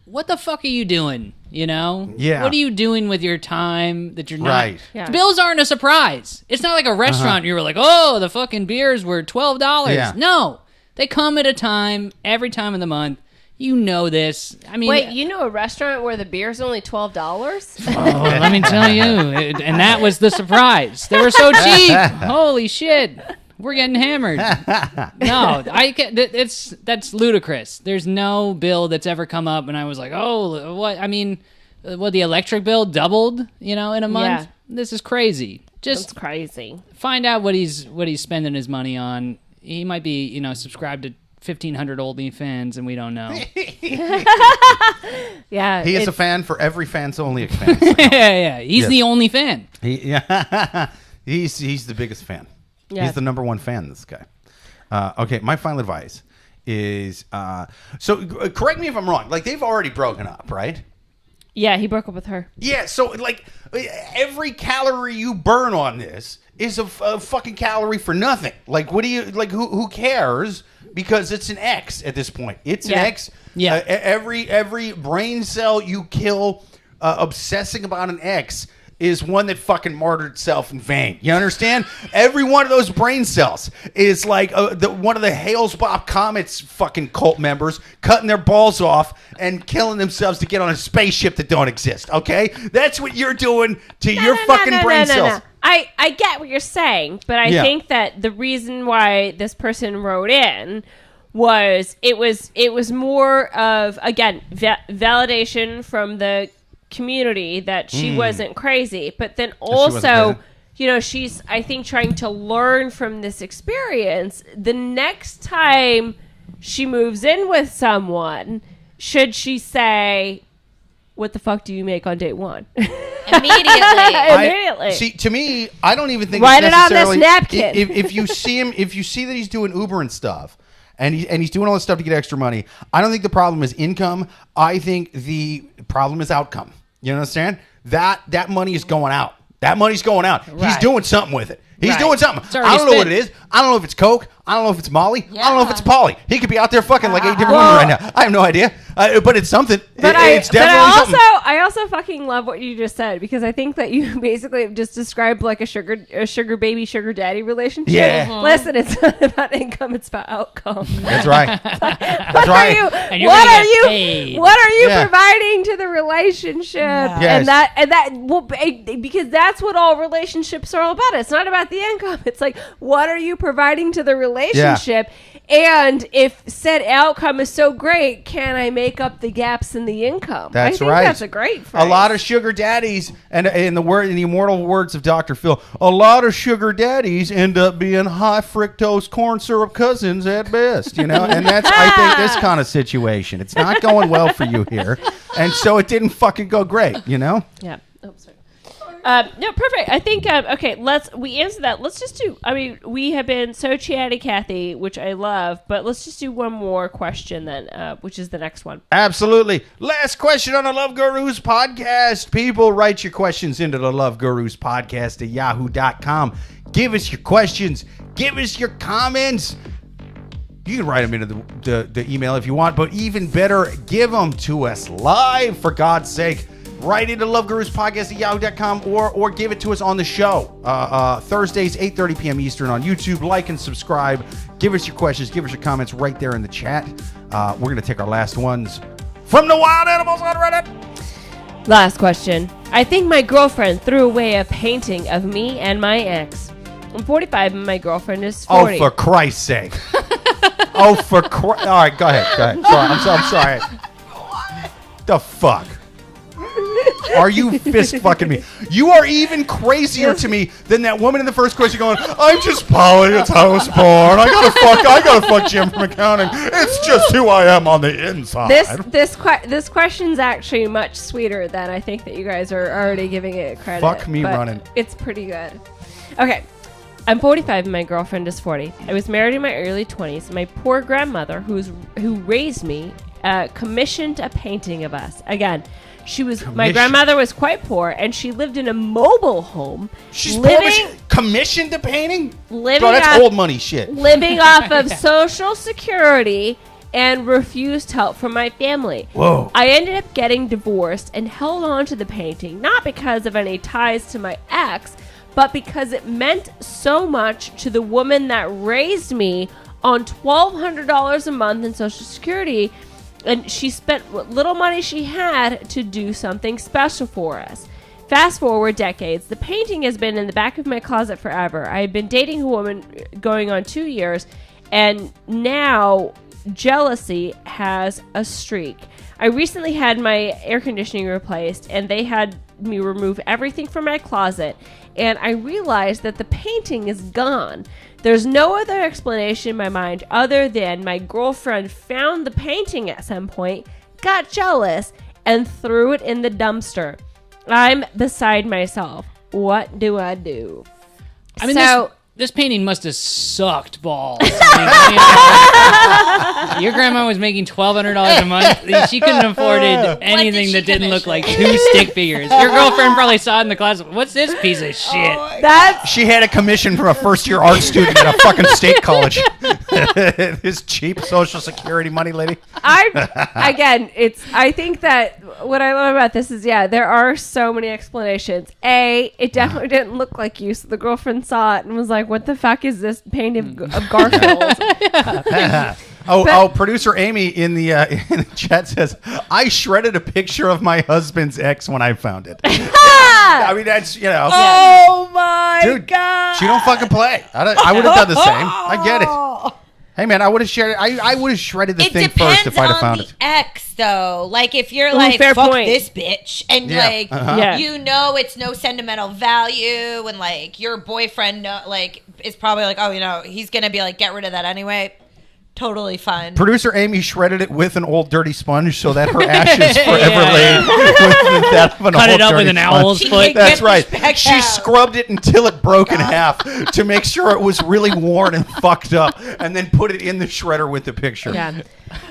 [SPEAKER 4] what the fuck are you doing? You know?
[SPEAKER 1] Yeah.
[SPEAKER 4] What are you doing with your time that you're not?
[SPEAKER 1] Right.
[SPEAKER 2] Yeah.
[SPEAKER 4] The bills aren't a surprise. It's not like a restaurant. You were like, oh, the fucking beers were $12.
[SPEAKER 1] Yeah.
[SPEAKER 4] No. They come at a time, every time of the month. You know this. I mean,
[SPEAKER 2] wait, you know a restaurant where the beer's only $12?
[SPEAKER 4] Oh, let me tell you. And that was the surprise. They were so cheap. Holy shit. We're getting hammered. No, that's ludicrous. There's no bill that's ever come up and I was like, oh, what? I mean, the electric bill doubled, in a month?
[SPEAKER 2] Yeah.
[SPEAKER 4] This is crazy.
[SPEAKER 2] That's crazy.
[SPEAKER 4] Find out what he's spending his money on. He might be, subscribed to 1,500 OnlyFans, and we don't know.
[SPEAKER 2] Yeah,
[SPEAKER 1] he is a fan for every Fans Only expanse.
[SPEAKER 4] Yeah. He's the only fan.
[SPEAKER 1] He's the biggest fan.
[SPEAKER 2] Yeah.
[SPEAKER 1] He's the number one fan. This guy. Okay, my final advice is correct me if I'm wrong. Like they've already broken up, right?
[SPEAKER 2] Yeah, he broke up with her.
[SPEAKER 1] Yeah, so like every calorie you burn on this is a fucking calorie for nothing. Like what do you like? Who cares? Because it's an X at this point. It's an X.
[SPEAKER 4] Yeah.
[SPEAKER 1] Every brain cell you kill obsessing about an X is one that fucking martyred itself in vain. You understand? Every one of those brain cells is like one of the Hales-Bopp Comets fucking cult members cutting their balls off and killing themselves to get on a spaceship that don't exist. Okay? That's what you're doing to your fucking brain cells.
[SPEAKER 2] I get what you're saying, but I think that the reason why this person wrote in was it was more of, again, validation from the community that she wasn't crazy, but then also, she's, I think, trying to learn from this experience. The next time she moves in with someone, should she say, what the fuck do you make on date one? Immediately.
[SPEAKER 1] See, to me, I don't even think
[SPEAKER 2] write
[SPEAKER 1] it's
[SPEAKER 2] it on
[SPEAKER 1] necessarily,
[SPEAKER 2] this napkin.
[SPEAKER 1] If you see him, if you see that he's doing Uber and stuff, and he's doing all this stuff to get extra money, I don't think the problem is income. I think the problem is outcome. You understand? That money is going out. That money's going out. Right. He's doing something with it. He's doing something. I don't know what it is. I don't know if it's Coke. I don't know if it's Molly. I don't know if it's Polly. He could be out there fucking like 8 different women right now. I have no idea. But it's something. It's definitely something.
[SPEAKER 2] I also fucking love what you just said, because I think that you basically just described like a sugar baby, sugar daddy relationship.
[SPEAKER 1] Yeah.
[SPEAKER 2] Mm-hmm. Listen, it's not about income, it's about outcome.
[SPEAKER 1] That's right.
[SPEAKER 2] What are you providing to the relationship?
[SPEAKER 1] Yes.
[SPEAKER 2] And that will, because that's what all relationships are all about. It's not about the income. It's like, what are you providing to the relationship? And if said outcome is so great, can I make up the gaps in the income?
[SPEAKER 1] That's
[SPEAKER 2] I think
[SPEAKER 1] right.
[SPEAKER 2] That's a great phrase.
[SPEAKER 1] A lot of sugar daddies, and in the immortal words of Dr. Phil, a lot of sugar daddies end up being high fructose corn syrup cousins at best. And that's, I think, this kind of situation. It's not going well for you here, and so it didn't fucking go great.
[SPEAKER 2] Yeah. Oh, sorry. No, perfect. I think okay. We answer that. Let's just do. I mean, we have been so chatty, Kathy, which I love. But let's just do one more question then, which is the next one.
[SPEAKER 1] Absolutely. Last question on the Love Gurus podcast. People, write your questions into the Love Gurus podcast at yahoo.com. Give us your questions. Give us your comments. You can write them into the email if you want, but even better, give them to us live, for God's sake. Write into Love Gurus Podcast at yahoo.com or give it to us on the show. Thursdays, 8:30 p.m. Eastern on YouTube. Like and subscribe. Give us your questions. Give us your comments right there in the chat. We're going to take our last ones from the wild animals on Reddit.
[SPEAKER 2] Last question. I think my girlfriend threw away a painting of me and my ex. I'm 45 and my girlfriend is 40.
[SPEAKER 1] Oh, for Christ's sake. All right, go ahead. Sorry, I'm sorry. The fuck? Are you fist fucking me? You are even crazier to me than that woman in the first question going, I'm just Polly, it's house porn. I gotta fuck Jim from accounting. It's just who I am on the inside.
[SPEAKER 2] This question's actually much sweeter than I think that you guys are already giving it credit.
[SPEAKER 1] Fuck me running.
[SPEAKER 2] It's pretty good. Okay. I'm 45 and my girlfriend is 40. I was married in my early 20s. My poor grandmother, who raised me, commissioned a painting of us. Again, my grandmother was quite poor, and she lived in a mobile home.
[SPEAKER 1] She's poor, but she commissioned a painting? That's old money shit.
[SPEAKER 2] Living off of Social Security and refused help from my family.
[SPEAKER 1] Whoa.
[SPEAKER 2] I ended up getting divorced and held on to the painting, not because of any ties to my ex, but because it meant so much to the woman that raised me on $1,200 a month in Social Security, and she spent what little money she had to do something special for us. Fast forward decades, the painting has been in the back of my closet forever. I've been dating a woman going on 2 years, and now jealousy has a streak. I recently had my air conditioning replaced, and they had me remove everything from my closet, and I realized that the painting is gone. There's no other explanation in my mind other than my girlfriend found the painting at some point, got jealous, and threw it in the dumpster. I'm beside myself. What do I do?
[SPEAKER 4] I mean, this painting must have sucked balls. Your grandma was making $1,200 a month. She couldn't have afforded anything that didn't look like 2 stick figures. Your girlfriend probably saw it in the closet. What's this piece of shit?
[SPEAKER 1] She had a commission from a first-year art student at a fucking state college. This cheap Social Security money lady.
[SPEAKER 2] I think that what I love about this is, there are so many explanations. It definitely didn't look like you, so the girlfriend saw it and was like, what the fuck is this painting of Garfield?
[SPEAKER 1] Producer Amy in the chat says, I shredded a picture of my husband's ex when I found it. I mean, that's,
[SPEAKER 5] Oh my God.
[SPEAKER 1] She don't fucking play. I would have done the same. I get it. Hey man, I would have shared it. I would have shredded the thing first if I'd have found it.
[SPEAKER 5] It depends on the ex, though. Like if you're like, fuck this bitch, and you know it's no sentimental value, and like your boyfriend is probably like, he's gonna be like, get rid of that anyway. Totally fine.
[SPEAKER 1] Producer Amy shredded it with an old dirty sponge so that her ashes forever lay with that of an
[SPEAKER 4] Cut
[SPEAKER 1] old
[SPEAKER 4] it up
[SPEAKER 1] dirty
[SPEAKER 4] with an
[SPEAKER 1] sponge.
[SPEAKER 4] owl's foot.
[SPEAKER 1] That's right. She scrubbed it until it broke in half to make sure it was really worn and fucked up, and then put it in the shredder with the picture.
[SPEAKER 2] Yeah.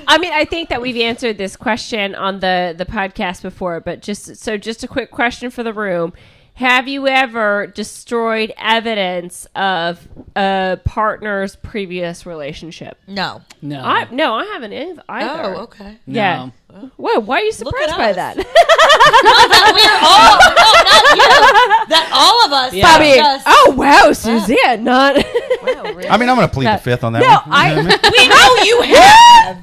[SPEAKER 2] I mean, I think that we've answered this question on the podcast before, but just a quick question for the room. Have you ever destroyed evidence of a partner's previous relationship?
[SPEAKER 5] No.
[SPEAKER 2] I haven't either.
[SPEAKER 5] Oh, okay.
[SPEAKER 2] Yeah.
[SPEAKER 4] No.
[SPEAKER 2] Whoa, why are you surprised by that?
[SPEAKER 5] That all of us.
[SPEAKER 2] Yeah. Bobby. Oh, wow, Suzanne. Not.
[SPEAKER 5] Wow, really?
[SPEAKER 1] I mean, I'm going to plead the fifth on that one.
[SPEAKER 5] We know you have.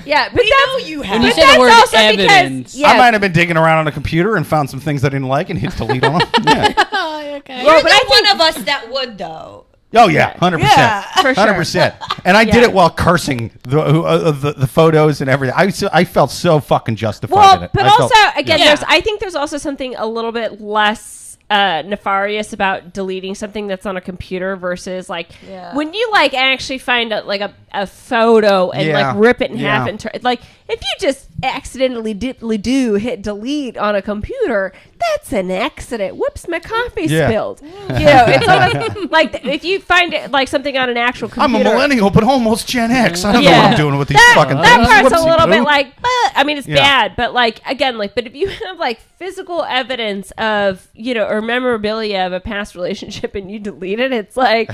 [SPEAKER 2] Yeah, but
[SPEAKER 5] we know you have.
[SPEAKER 4] When you say the word evidence.
[SPEAKER 1] I might have been digging around on a computer and found some things I didn't like and hit delete on them. Yeah.
[SPEAKER 4] Okay.
[SPEAKER 5] You're one of us that would, though.
[SPEAKER 1] Oh yeah, 100%.
[SPEAKER 5] Yeah,
[SPEAKER 2] for sure.
[SPEAKER 1] 100%. And I did it while cursing the photos and everything. I felt so fucking justified in it.
[SPEAKER 2] But also, again, I think there's also something a little bit less nefarious about deleting something that's on a computer versus like when you like actually find a photo and like rip it in half and like if you just accidentally hit delete on a computer, that's an accident. Whoops, my coffee spilled. It's almost like if you find it like something on an actual computer.
[SPEAKER 1] I'm a millennial, but almost Gen X. I don't know what I'm doing with these fucking things.
[SPEAKER 2] That part's a little bit like, I mean, it's bad, but like again, like, but if you have like physical evidence of or memorabilia of a past relationship and you delete it, it's like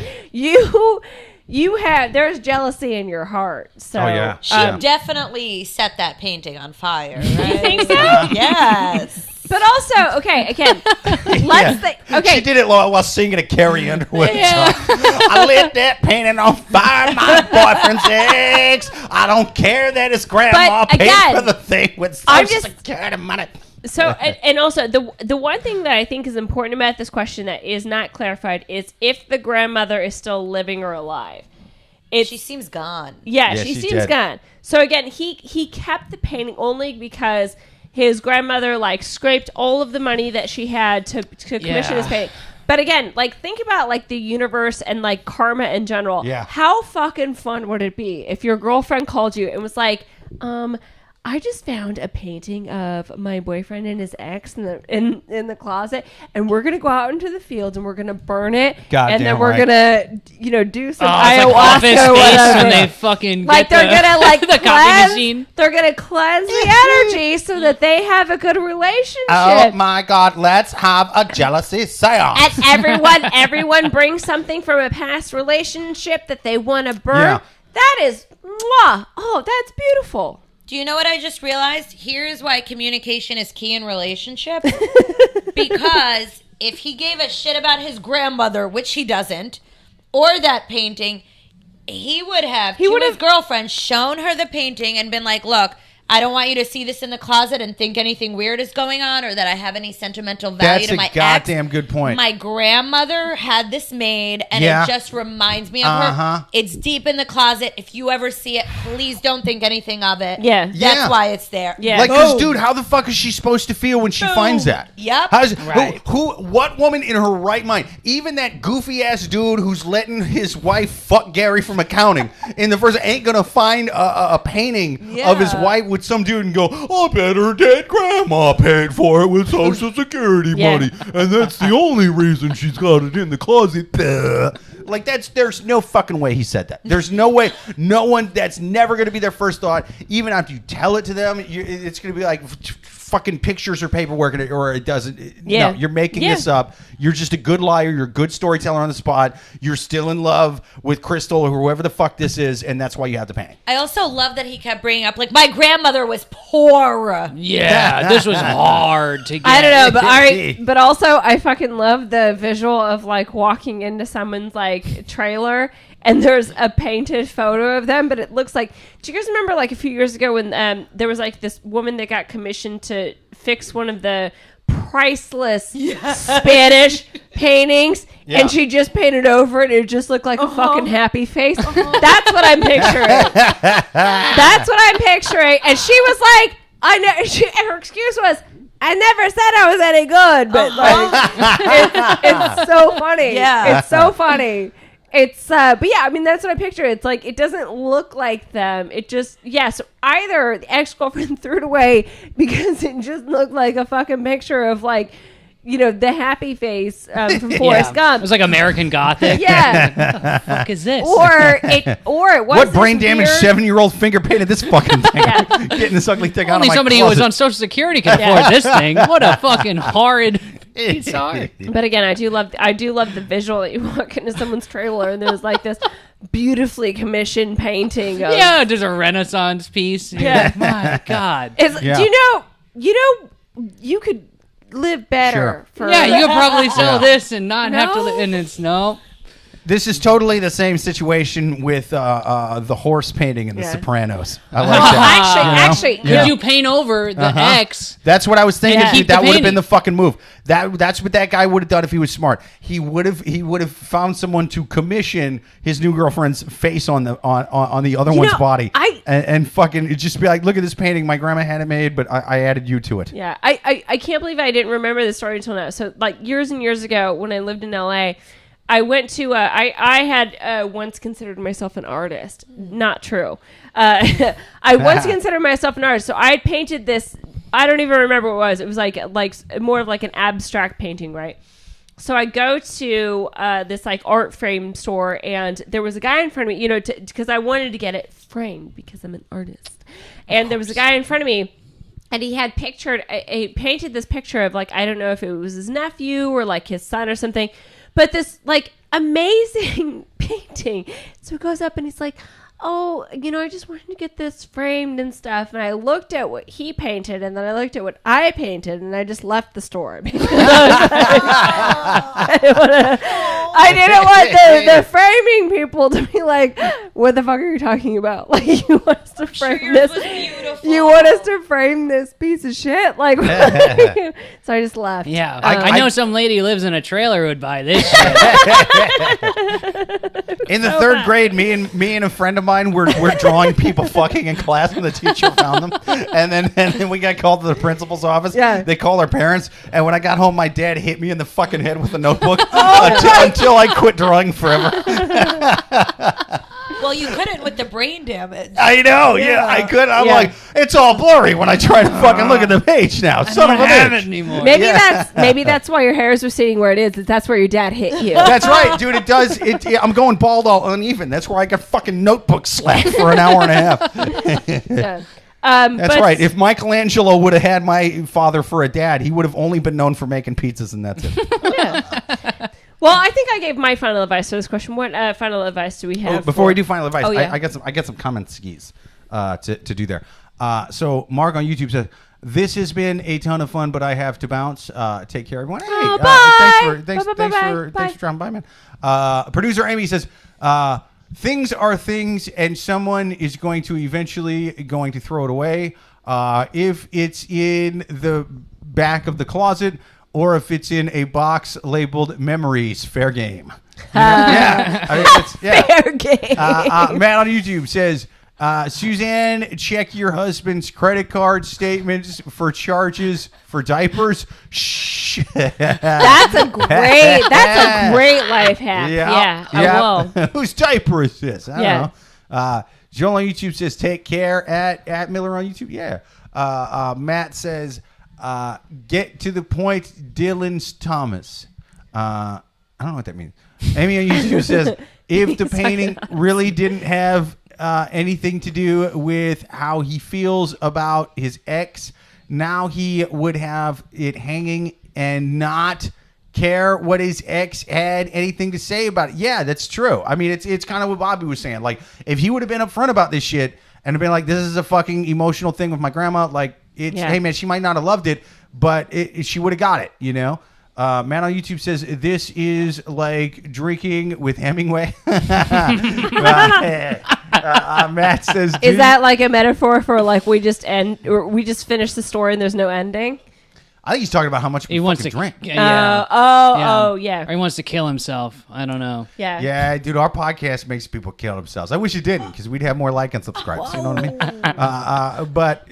[SPEAKER 2] there's jealousy in your heart. So
[SPEAKER 5] she definitely set that painting on fire, right?
[SPEAKER 2] You think so?
[SPEAKER 5] Yes.
[SPEAKER 2] But also, okay, again, let's think. Okay,
[SPEAKER 1] she did it while singing a Carrie Underwood song. I lit that painting on fire. My boyfriend's ex. I don't care that his grandma paid for the thing with Social Security money.
[SPEAKER 2] So, and also, the one thing that I think is important about this question that is not clarified is if the grandmother is still living or alive.
[SPEAKER 5] She seems gone.
[SPEAKER 2] Yeah, she seems gone. So again, he kept the painting only because his grandmother like scraped all of the money that she had to commission his painting. But again, like think about like the universe and like karma in general. Yeah. How fucking fun would it be if your girlfriend called you and was like, I just found a painting of my boyfriend and his ex in the closet, and we're gonna go out into the fields and we're gonna burn it, and then we're gonna do some ayahuasca or whatever.
[SPEAKER 4] When they fucking
[SPEAKER 2] like they're gonna like
[SPEAKER 4] the copy machine.
[SPEAKER 2] They're gonna cleanse the energy so that they have a good relationship.
[SPEAKER 1] Oh my God! Let's have a jealousy seance.
[SPEAKER 2] And everyone brings something from a past relationship that they want to burn.
[SPEAKER 1] Yeah.
[SPEAKER 2] That is, mwah. Oh, that's beautiful.
[SPEAKER 5] Do you know what I just realized? Here's why communication is key in relationships. Because if he gave a shit about his grandmother, which he doesn't, or that painting, he would have his girlfriend shown her the painting and been like, look, I don't want you to see this in the closet and think anything weird is going on or that I have any sentimental value to my ex.
[SPEAKER 1] That's a goddamn good point.
[SPEAKER 5] My grandmother had this made, and it just reminds me of her. It's deep in the closet. If you ever see it, please don't think anything of it.
[SPEAKER 2] Yeah.
[SPEAKER 5] That's why it's there.
[SPEAKER 2] Yeah.
[SPEAKER 1] Like, because, dude, how the fuck is she supposed to feel when she finds that?
[SPEAKER 5] Yep.
[SPEAKER 1] What woman in her right mind, even that goofy-ass dude who's letting his wife fuck Gary from accounting in the first, ain't gonna find a painting of his wife with some dude and go, I bet her dead grandma paid for it with Social Security money, and that's the only reason she's got it in the closet. Like, there's no fucking way he said that. There's no way. No one. That's never going to be their first thought. Even after you tell it to them, it's going to be like fucking pictures or paperwork, or it doesn't. No, you're making this up. You're just a good liar. You're a good storyteller on the spot. You're still in love with Crystal or whoever the fuck this is, and that's why you have the painting.
[SPEAKER 5] I also love that he kept bringing up, like, my grandmother was poor.
[SPEAKER 4] Yeah, this was hard to get.
[SPEAKER 2] I don't know, but also I fucking love the visual of like walking into someone's like trailer and there's a painted photo of them, but it looks like. Do you guys remember like a few years ago when there was like this woman that got commissioned to fix one of the priceless Spanish paintings, and she just painted over it, and it just looked like a fucking happy face. That's what I'm picturing. That's what I'm picturing. And she was like, her excuse was, I never said I was any good, but like, it's so funny. Yeah, it's so funny. It's but yeah, I mean that's what I picture. It's like it doesn't look like them. It just so either the ex-girlfriend threw it away because it just looked like a fucking picture of like, the happy face from Forrest Gump.
[SPEAKER 4] It was like American Gothic.
[SPEAKER 2] Yeah.
[SPEAKER 4] What the fuck is this?
[SPEAKER 2] Or it was
[SPEAKER 1] what brain damaged 7-year-old finger painted this fucking thing? Getting this ugly thing out of my
[SPEAKER 4] Only somebody who was on Social Security can afford this thing. What a fucking horrid piece of art.
[SPEAKER 2] But again, I do love the visual that you walk into someone's trailer and there's like this beautifully commissioned painting of
[SPEAKER 4] there's a Renaissance piece. Like, my God.
[SPEAKER 2] Do you know you could live better for
[SPEAKER 4] you could probably sell this and not have to and it's
[SPEAKER 1] This is totally the same situation with the horse painting in The Sopranos. I like that.
[SPEAKER 2] Actually,
[SPEAKER 4] could you paint over the X?
[SPEAKER 1] That's what I was thinking.
[SPEAKER 4] Yeah.
[SPEAKER 1] Dude,
[SPEAKER 4] Keep the
[SPEAKER 1] that would have been
[SPEAKER 4] painting.
[SPEAKER 1] the fucking move. That's what that guy would have done if he was smart. He would have found someone to commission his new girlfriend's face on the other one's body, and fucking just be like, look at this painting. My grandma had it made, but I added you to it.
[SPEAKER 2] Yeah, I can't believe I didn't remember this story until now. So like years and years ago, when I lived in LA, I went to I had once considered myself an artist. Not true. I once considered myself an artist. So I had painted this. I don't even remember what it was. It was like more of like an abstract painting, right? So I go to this like art frame store, and there was a guy in front of me, because I wanted to get it framed because I'm an artist. And there was a guy in front of me, and he had painted this picture of like, I don't know if it was his nephew or like his son or something, but this like amazing painting. So he goes up and he's like, oh, I just wanted to get this framed and stuff. And I looked at what he painted, and then I looked at what I painted, and I just left the store. I didn't want the framing people to be like, what the fuck are you talking about? Like, you want us to frame this? You want us to frame this piece of shit? Like, so I just left.
[SPEAKER 4] Yeah, I know some lady who lives in a trailer who would buy this shit.
[SPEAKER 1] In the third grade, me and a friend of mine were drawing people fucking in class when the teacher found them, and then we got called to the principal's office.
[SPEAKER 2] Yeah.
[SPEAKER 1] They called our parents, and when I got home, my dad hit me in the fucking head with a notebook until I quit drawing forever.
[SPEAKER 5] Well, you couldn't with the brain damage.
[SPEAKER 1] I know, yeah, I could. I'm like, it's all blurry when I try to fucking look at the page now. Son of a bitch.
[SPEAKER 4] Anymore.
[SPEAKER 2] Maybe that's why your hairs are sitting where it is. That's where your dad hit you.
[SPEAKER 1] That's right, dude. It does. I'm going bald all uneven. That's where I got fucking notebook slapped for an hour and a half.
[SPEAKER 2] Yeah.
[SPEAKER 1] That's right. If Michelangelo would have had my father for a dad, he would have only been known for making pizzas, and that's it.
[SPEAKER 2] Yeah. Well, I think I gave my final advice to this question. What final advice do we have?
[SPEAKER 1] Before we do final advice,
[SPEAKER 2] yeah.
[SPEAKER 1] I got some comment skis to do there. So Mark on YouTube says, "This has been a ton of fun, but I have to bounce. Take care, everyone. Hey,
[SPEAKER 2] bye.
[SPEAKER 1] Thanks for dropping by, man." Producer Amy says, "Things are things, and someone is going to eventually going to throw it away. If it's in the back of the closet, or if it's in a box labeled memories, fair game." Yeah. I mean,
[SPEAKER 2] fair game.
[SPEAKER 1] Matt on YouTube says, Suzanne, check your husband's credit card statements for charges for diapers. Shh.
[SPEAKER 2] That's a great life hack. Yeah, I will.
[SPEAKER 1] Whose diaper is this? I don't know. Joel on YouTube says, take care at Miller on YouTube. Yeah. Matt says, get to the point, Dylan's Thomas. I don't know what that means. Amy on YouTube says, if the painting really didn't have anything to do with how he feels about his ex, now he would have it hanging and not care what his ex had anything to say about it. Yeah, that's true. I mean, it's kind of what Bobby was saying. Like, if he would have been upfront about this shit and been like, this is a fucking emotional thing with my grandma, like, hey man, she might not have loved it, but she would have got it, you know? Man on YouTube says, this is like drinking with Hemingway. Matt says,
[SPEAKER 2] is that like a metaphor for like we just finish the story and there's no ending?
[SPEAKER 1] I think he's talking about how much
[SPEAKER 4] he wants to
[SPEAKER 1] drink.
[SPEAKER 2] Yeah.
[SPEAKER 4] Or
[SPEAKER 2] Yeah.
[SPEAKER 4] he wants to kill himself. I don't know.
[SPEAKER 2] Yeah.
[SPEAKER 1] Yeah, dude, our podcast makes people kill themselves. I wish it didn't, because we'd have more like and subscribes. You know what I mean? But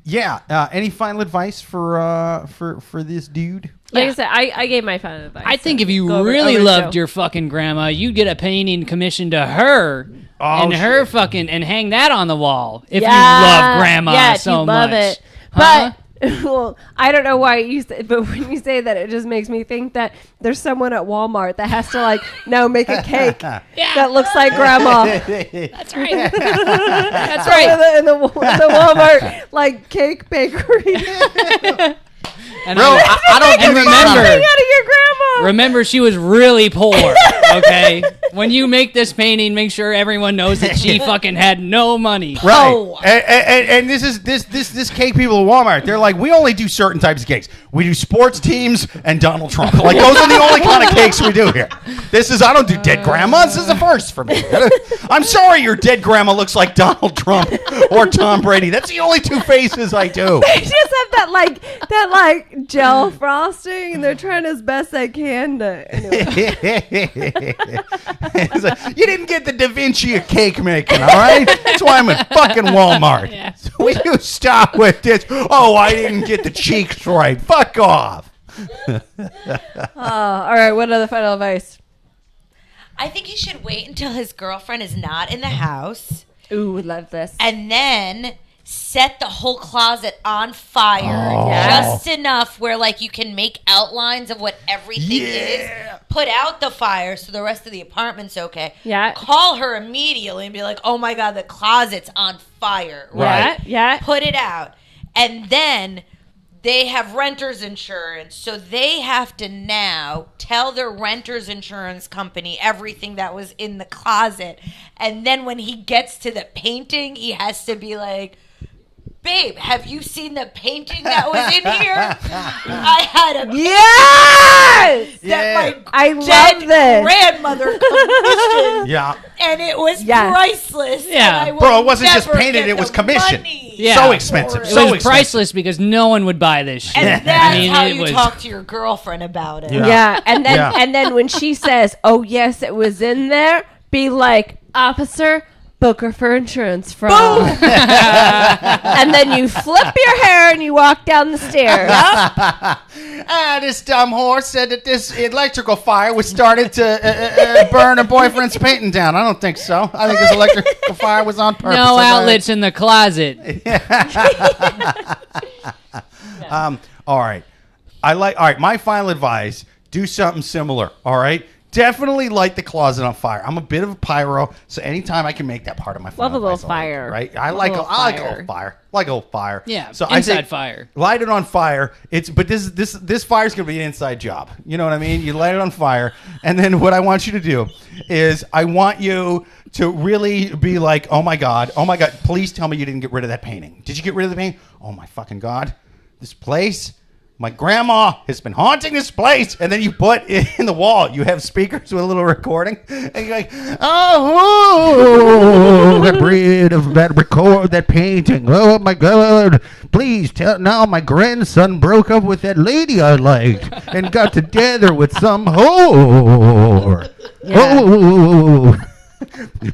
[SPEAKER 1] yeah, any final advice for this dude?
[SPEAKER 2] Like I said, I gave my final advice.
[SPEAKER 4] I think if you really loved your fucking grandma, you'd get a painting commissioned to her her fucking and hang that on the wall. If you love grandma so much,
[SPEAKER 2] it.
[SPEAKER 4] Huh?
[SPEAKER 2] But well, I don't know why you say, but when you say that, it just makes me think that there's someone at Walmart that has to like now make a cake that looks like grandma.
[SPEAKER 4] That's right. That's right.
[SPEAKER 2] In the Walmart like cake bakery.
[SPEAKER 4] And I don't remember.
[SPEAKER 2] Out of your grandma.
[SPEAKER 4] Remember, she was really poor. Okay, when you make this painting, make sure everyone knows that she fucking had no money.
[SPEAKER 1] Right.
[SPEAKER 5] Oh.
[SPEAKER 1] And this cake people at Walmart, they're like, we only do certain types of cakes. We do sports teams and Donald Trump. Like, those are the only kind of cakes we do here. I don't do dead grandmas. This is a first for me. I'm sorry your dead grandma looks like Donald Trump or Tom Brady. That's the only two faces I do.
[SPEAKER 6] They just have that gel frosting, and they're trying as best they can to. Anyway.
[SPEAKER 1] It's like, you didn't get the Da Vinci of cake making, all right? That's why I'm at fucking Walmart.
[SPEAKER 4] Yeah.
[SPEAKER 1] So will you stop with this? Oh, I didn't get the cheeks right. Fuck off.
[SPEAKER 2] All right. What other final advice?
[SPEAKER 5] I think he should wait until his girlfriend is not in the house.
[SPEAKER 2] Ooh, love this.
[SPEAKER 5] And then set the whole closet on fire. Just enough where, like, you can make outlines of what everything is. Put out the fire so the rest of the apartment's okay.
[SPEAKER 2] Yeah.
[SPEAKER 5] Call her immediately and be like, oh, my God, the closet's on fire.
[SPEAKER 1] Right.
[SPEAKER 2] Yeah.
[SPEAKER 5] Put it out. And then they have renter's insurance, so they have to now tell their renter's insurance company everything that was in the closet. And then when he gets to the painting, he has to be like, babe, have you seen the painting that was in here? I had a
[SPEAKER 6] Yes!
[SPEAKER 5] that my
[SPEAKER 6] I
[SPEAKER 5] dead
[SPEAKER 6] love this.
[SPEAKER 5] grandmother commissioned.
[SPEAKER 1] Yeah.
[SPEAKER 5] And it was
[SPEAKER 6] Yes.
[SPEAKER 5] priceless.
[SPEAKER 4] Yeah.
[SPEAKER 5] And I will
[SPEAKER 1] Bro, it wasn't just
[SPEAKER 5] never
[SPEAKER 1] painted,
[SPEAKER 5] get
[SPEAKER 1] it was
[SPEAKER 5] the
[SPEAKER 1] commissioned.
[SPEAKER 5] money.
[SPEAKER 4] Yeah.
[SPEAKER 1] So expensive.
[SPEAKER 4] It
[SPEAKER 1] So
[SPEAKER 4] was
[SPEAKER 1] expensive.
[SPEAKER 4] priceless because no one would buy this shit.
[SPEAKER 5] And that's
[SPEAKER 4] I mean,
[SPEAKER 5] how
[SPEAKER 4] it
[SPEAKER 5] you
[SPEAKER 4] was,
[SPEAKER 5] talk to your girlfriend about it.
[SPEAKER 1] Yeah.
[SPEAKER 2] And then
[SPEAKER 1] Yeah.
[SPEAKER 2] and then when she says, "Oh yes, it was in there," be like, "Officer, book her for insurance fraud." And then you flip your hair and you walk down the stairs.
[SPEAKER 1] This dumb horse said that this electrical fire was started to burn her boyfriend's painting down. I don't think so. I think this electrical fire was on purpose.
[SPEAKER 4] no outlets in the closet.
[SPEAKER 1] All right. All right. My final advice: do something similar. All right. Definitely light the closet on fire. I'm a bit of a pyro, so anytime I can make that part of my final
[SPEAKER 2] Love a little
[SPEAKER 1] advice, I like it,
[SPEAKER 2] fire.
[SPEAKER 1] right? I
[SPEAKER 2] Love
[SPEAKER 1] like
[SPEAKER 2] a
[SPEAKER 1] a
[SPEAKER 2] little
[SPEAKER 1] little
[SPEAKER 2] fire.
[SPEAKER 1] fire. Like a little fire.
[SPEAKER 4] Yeah,
[SPEAKER 1] So
[SPEAKER 4] inside
[SPEAKER 1] I say,
[SPEAKER 4] fire.
[SPEAKER 1] Light it on fire. But this fire's gonna be an inside job. You know what I mean? You light it on fire, and then what I want you to do is I want you to really be like, oh my god, please tell me you didn't get rid of that painting. Did you get rid of the painting? Oh my fucking god, this place. My grandma has been haunting this place. And then you put in the wall, you have speakers with a little recording. And you're like, get rid of that record, that painting. Oh, my God. Please tell. Now my grandson broke up with that lady I liked and got together with some whore.
[SPEAKER 2] Yeah.
[SPEAKER 1] Oh.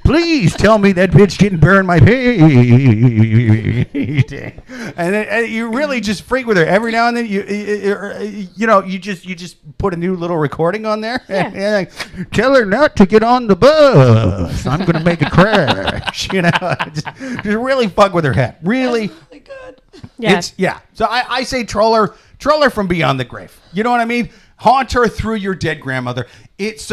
[SPEAKER 1] Please tell me that bitch didn't burn my painting. And then you really just freak with her every now and then. You just put a new little recording on there.
[SPEAKER 2] Yeah.
[SPEAKER 1] And like, tell her not to get on the bus. I'm gonna make a crash. Just really fuck with her head. Really.
[SPEAKER 2] Yeah.
[SPEAKER 1] So I say troll her from beyond the grave. You know what I mean? Haunt her through your dead grandmother. It's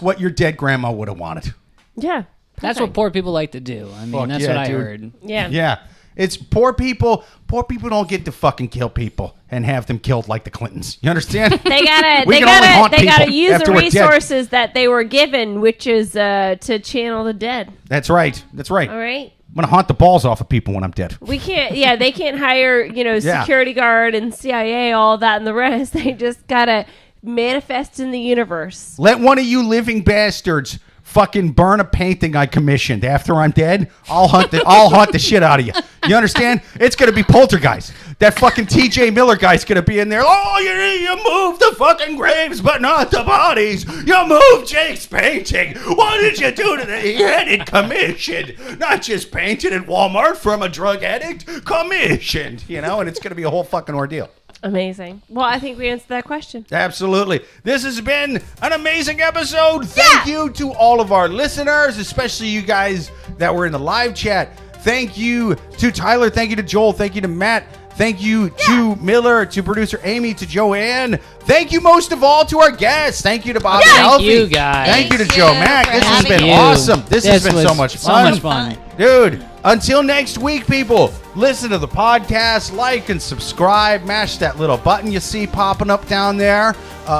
[SPEAKER 1] what your dead grandma would have wanted.
[SPEAKER 2] Yeah.
[SPEAKER 4] That's what poor people like to do. I mean,
[SPEAKER 1] Fuck
[SPEAKER 4] that's
[SPEAKER 1] yeah,
[SPEAKER 4] what I
[SPEAKER 1] dude.
[SPEAKER 4] heard.
[SPEAKER 2] Yeah.
[SPEAKER 1] Yeah. It's poor people. Poor people don't get to fucking kill people and have them killed like the Clintons. You understand?
[SPEAKER 2] They gotta
[SPEAKER 1] We can only haunt
[SPEAKER 2] they gotta
[SPEAKER 1] people
[SPEAKER 2] use
[SPEAKER 1] after
[SPEAKER 2] the
[SPEAKER 1] we're dead.
[SPEAKER 2] resources that they were given, which is to channel the dead.
[SPEAKER 1] That's right.
[SPEAKER 2] All right.
[SPEAKER 1] I'm gonna haunt the balls off of people when I'm dead.
[SPEAKER 2] We can't. Yeah, they can't hire
[SPEAKER 1] Yeah.
[SPEAKER 2] security guard and CIA, all that and the rest. They just gotta manifest in the universe.
[SPEAKER 1] Let one of you living bastards fucking burn a painting I commissioned after I'm dead. I'll hunt the shit out of you. You understand? It's gonna be Poltergeist. That fucking TJ Miller guy's gonna be in there. Oh, you moved the fucking graves, but not the bodies. You moved Jake's painting. What did you do to the? He had it commissioned, not just painted at Walmart from a drug addict. Commissioned, and it's gonna be a whole fucking ordeal.
[SPEAKER 2] Amazing. Well, I think we answered that question.
[SPEAKER 1] Absolutely. This has been an amazing episode. Thank you to all of our listeners, especially you guys that were in the live chat. Thank you to Tyler. Thank you to Joel. Thank you to Matt. Thank you to Miller, to producer Amy, to Joanne. Thank you most of all to our guests. Thank you to Bobbi and Elfie.
[SPEAKER 4] Thank you, guys.
[SPEAKER 1] Thank you to
[SPEAKER 5] Thank
[SPEAKER 1] Joe
[SPEAKER 5] you
[SPEAKER 1] Mack.
[SPEAKER 5] for
[SPEAKER 1] This has
[SPEAKER 5] having
[SPEAKER 1] been
[SPEAKER 4] me.
[SPEAKER 1] awesome. This has been
[SPEAKER 4] was
[SPEAKER 1] so much fun.
[SPEAKER 4] So much fun.
[SPEAKER 1] Dude, Until next week, people, listen to the podcast, like and subscribe, mash that little button you see popping up down there.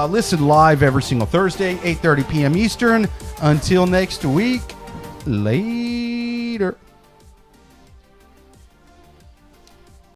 [SPEAKER 1] Listen live every single Thursday, 8:30 p.m. Eastern. Until next week, later.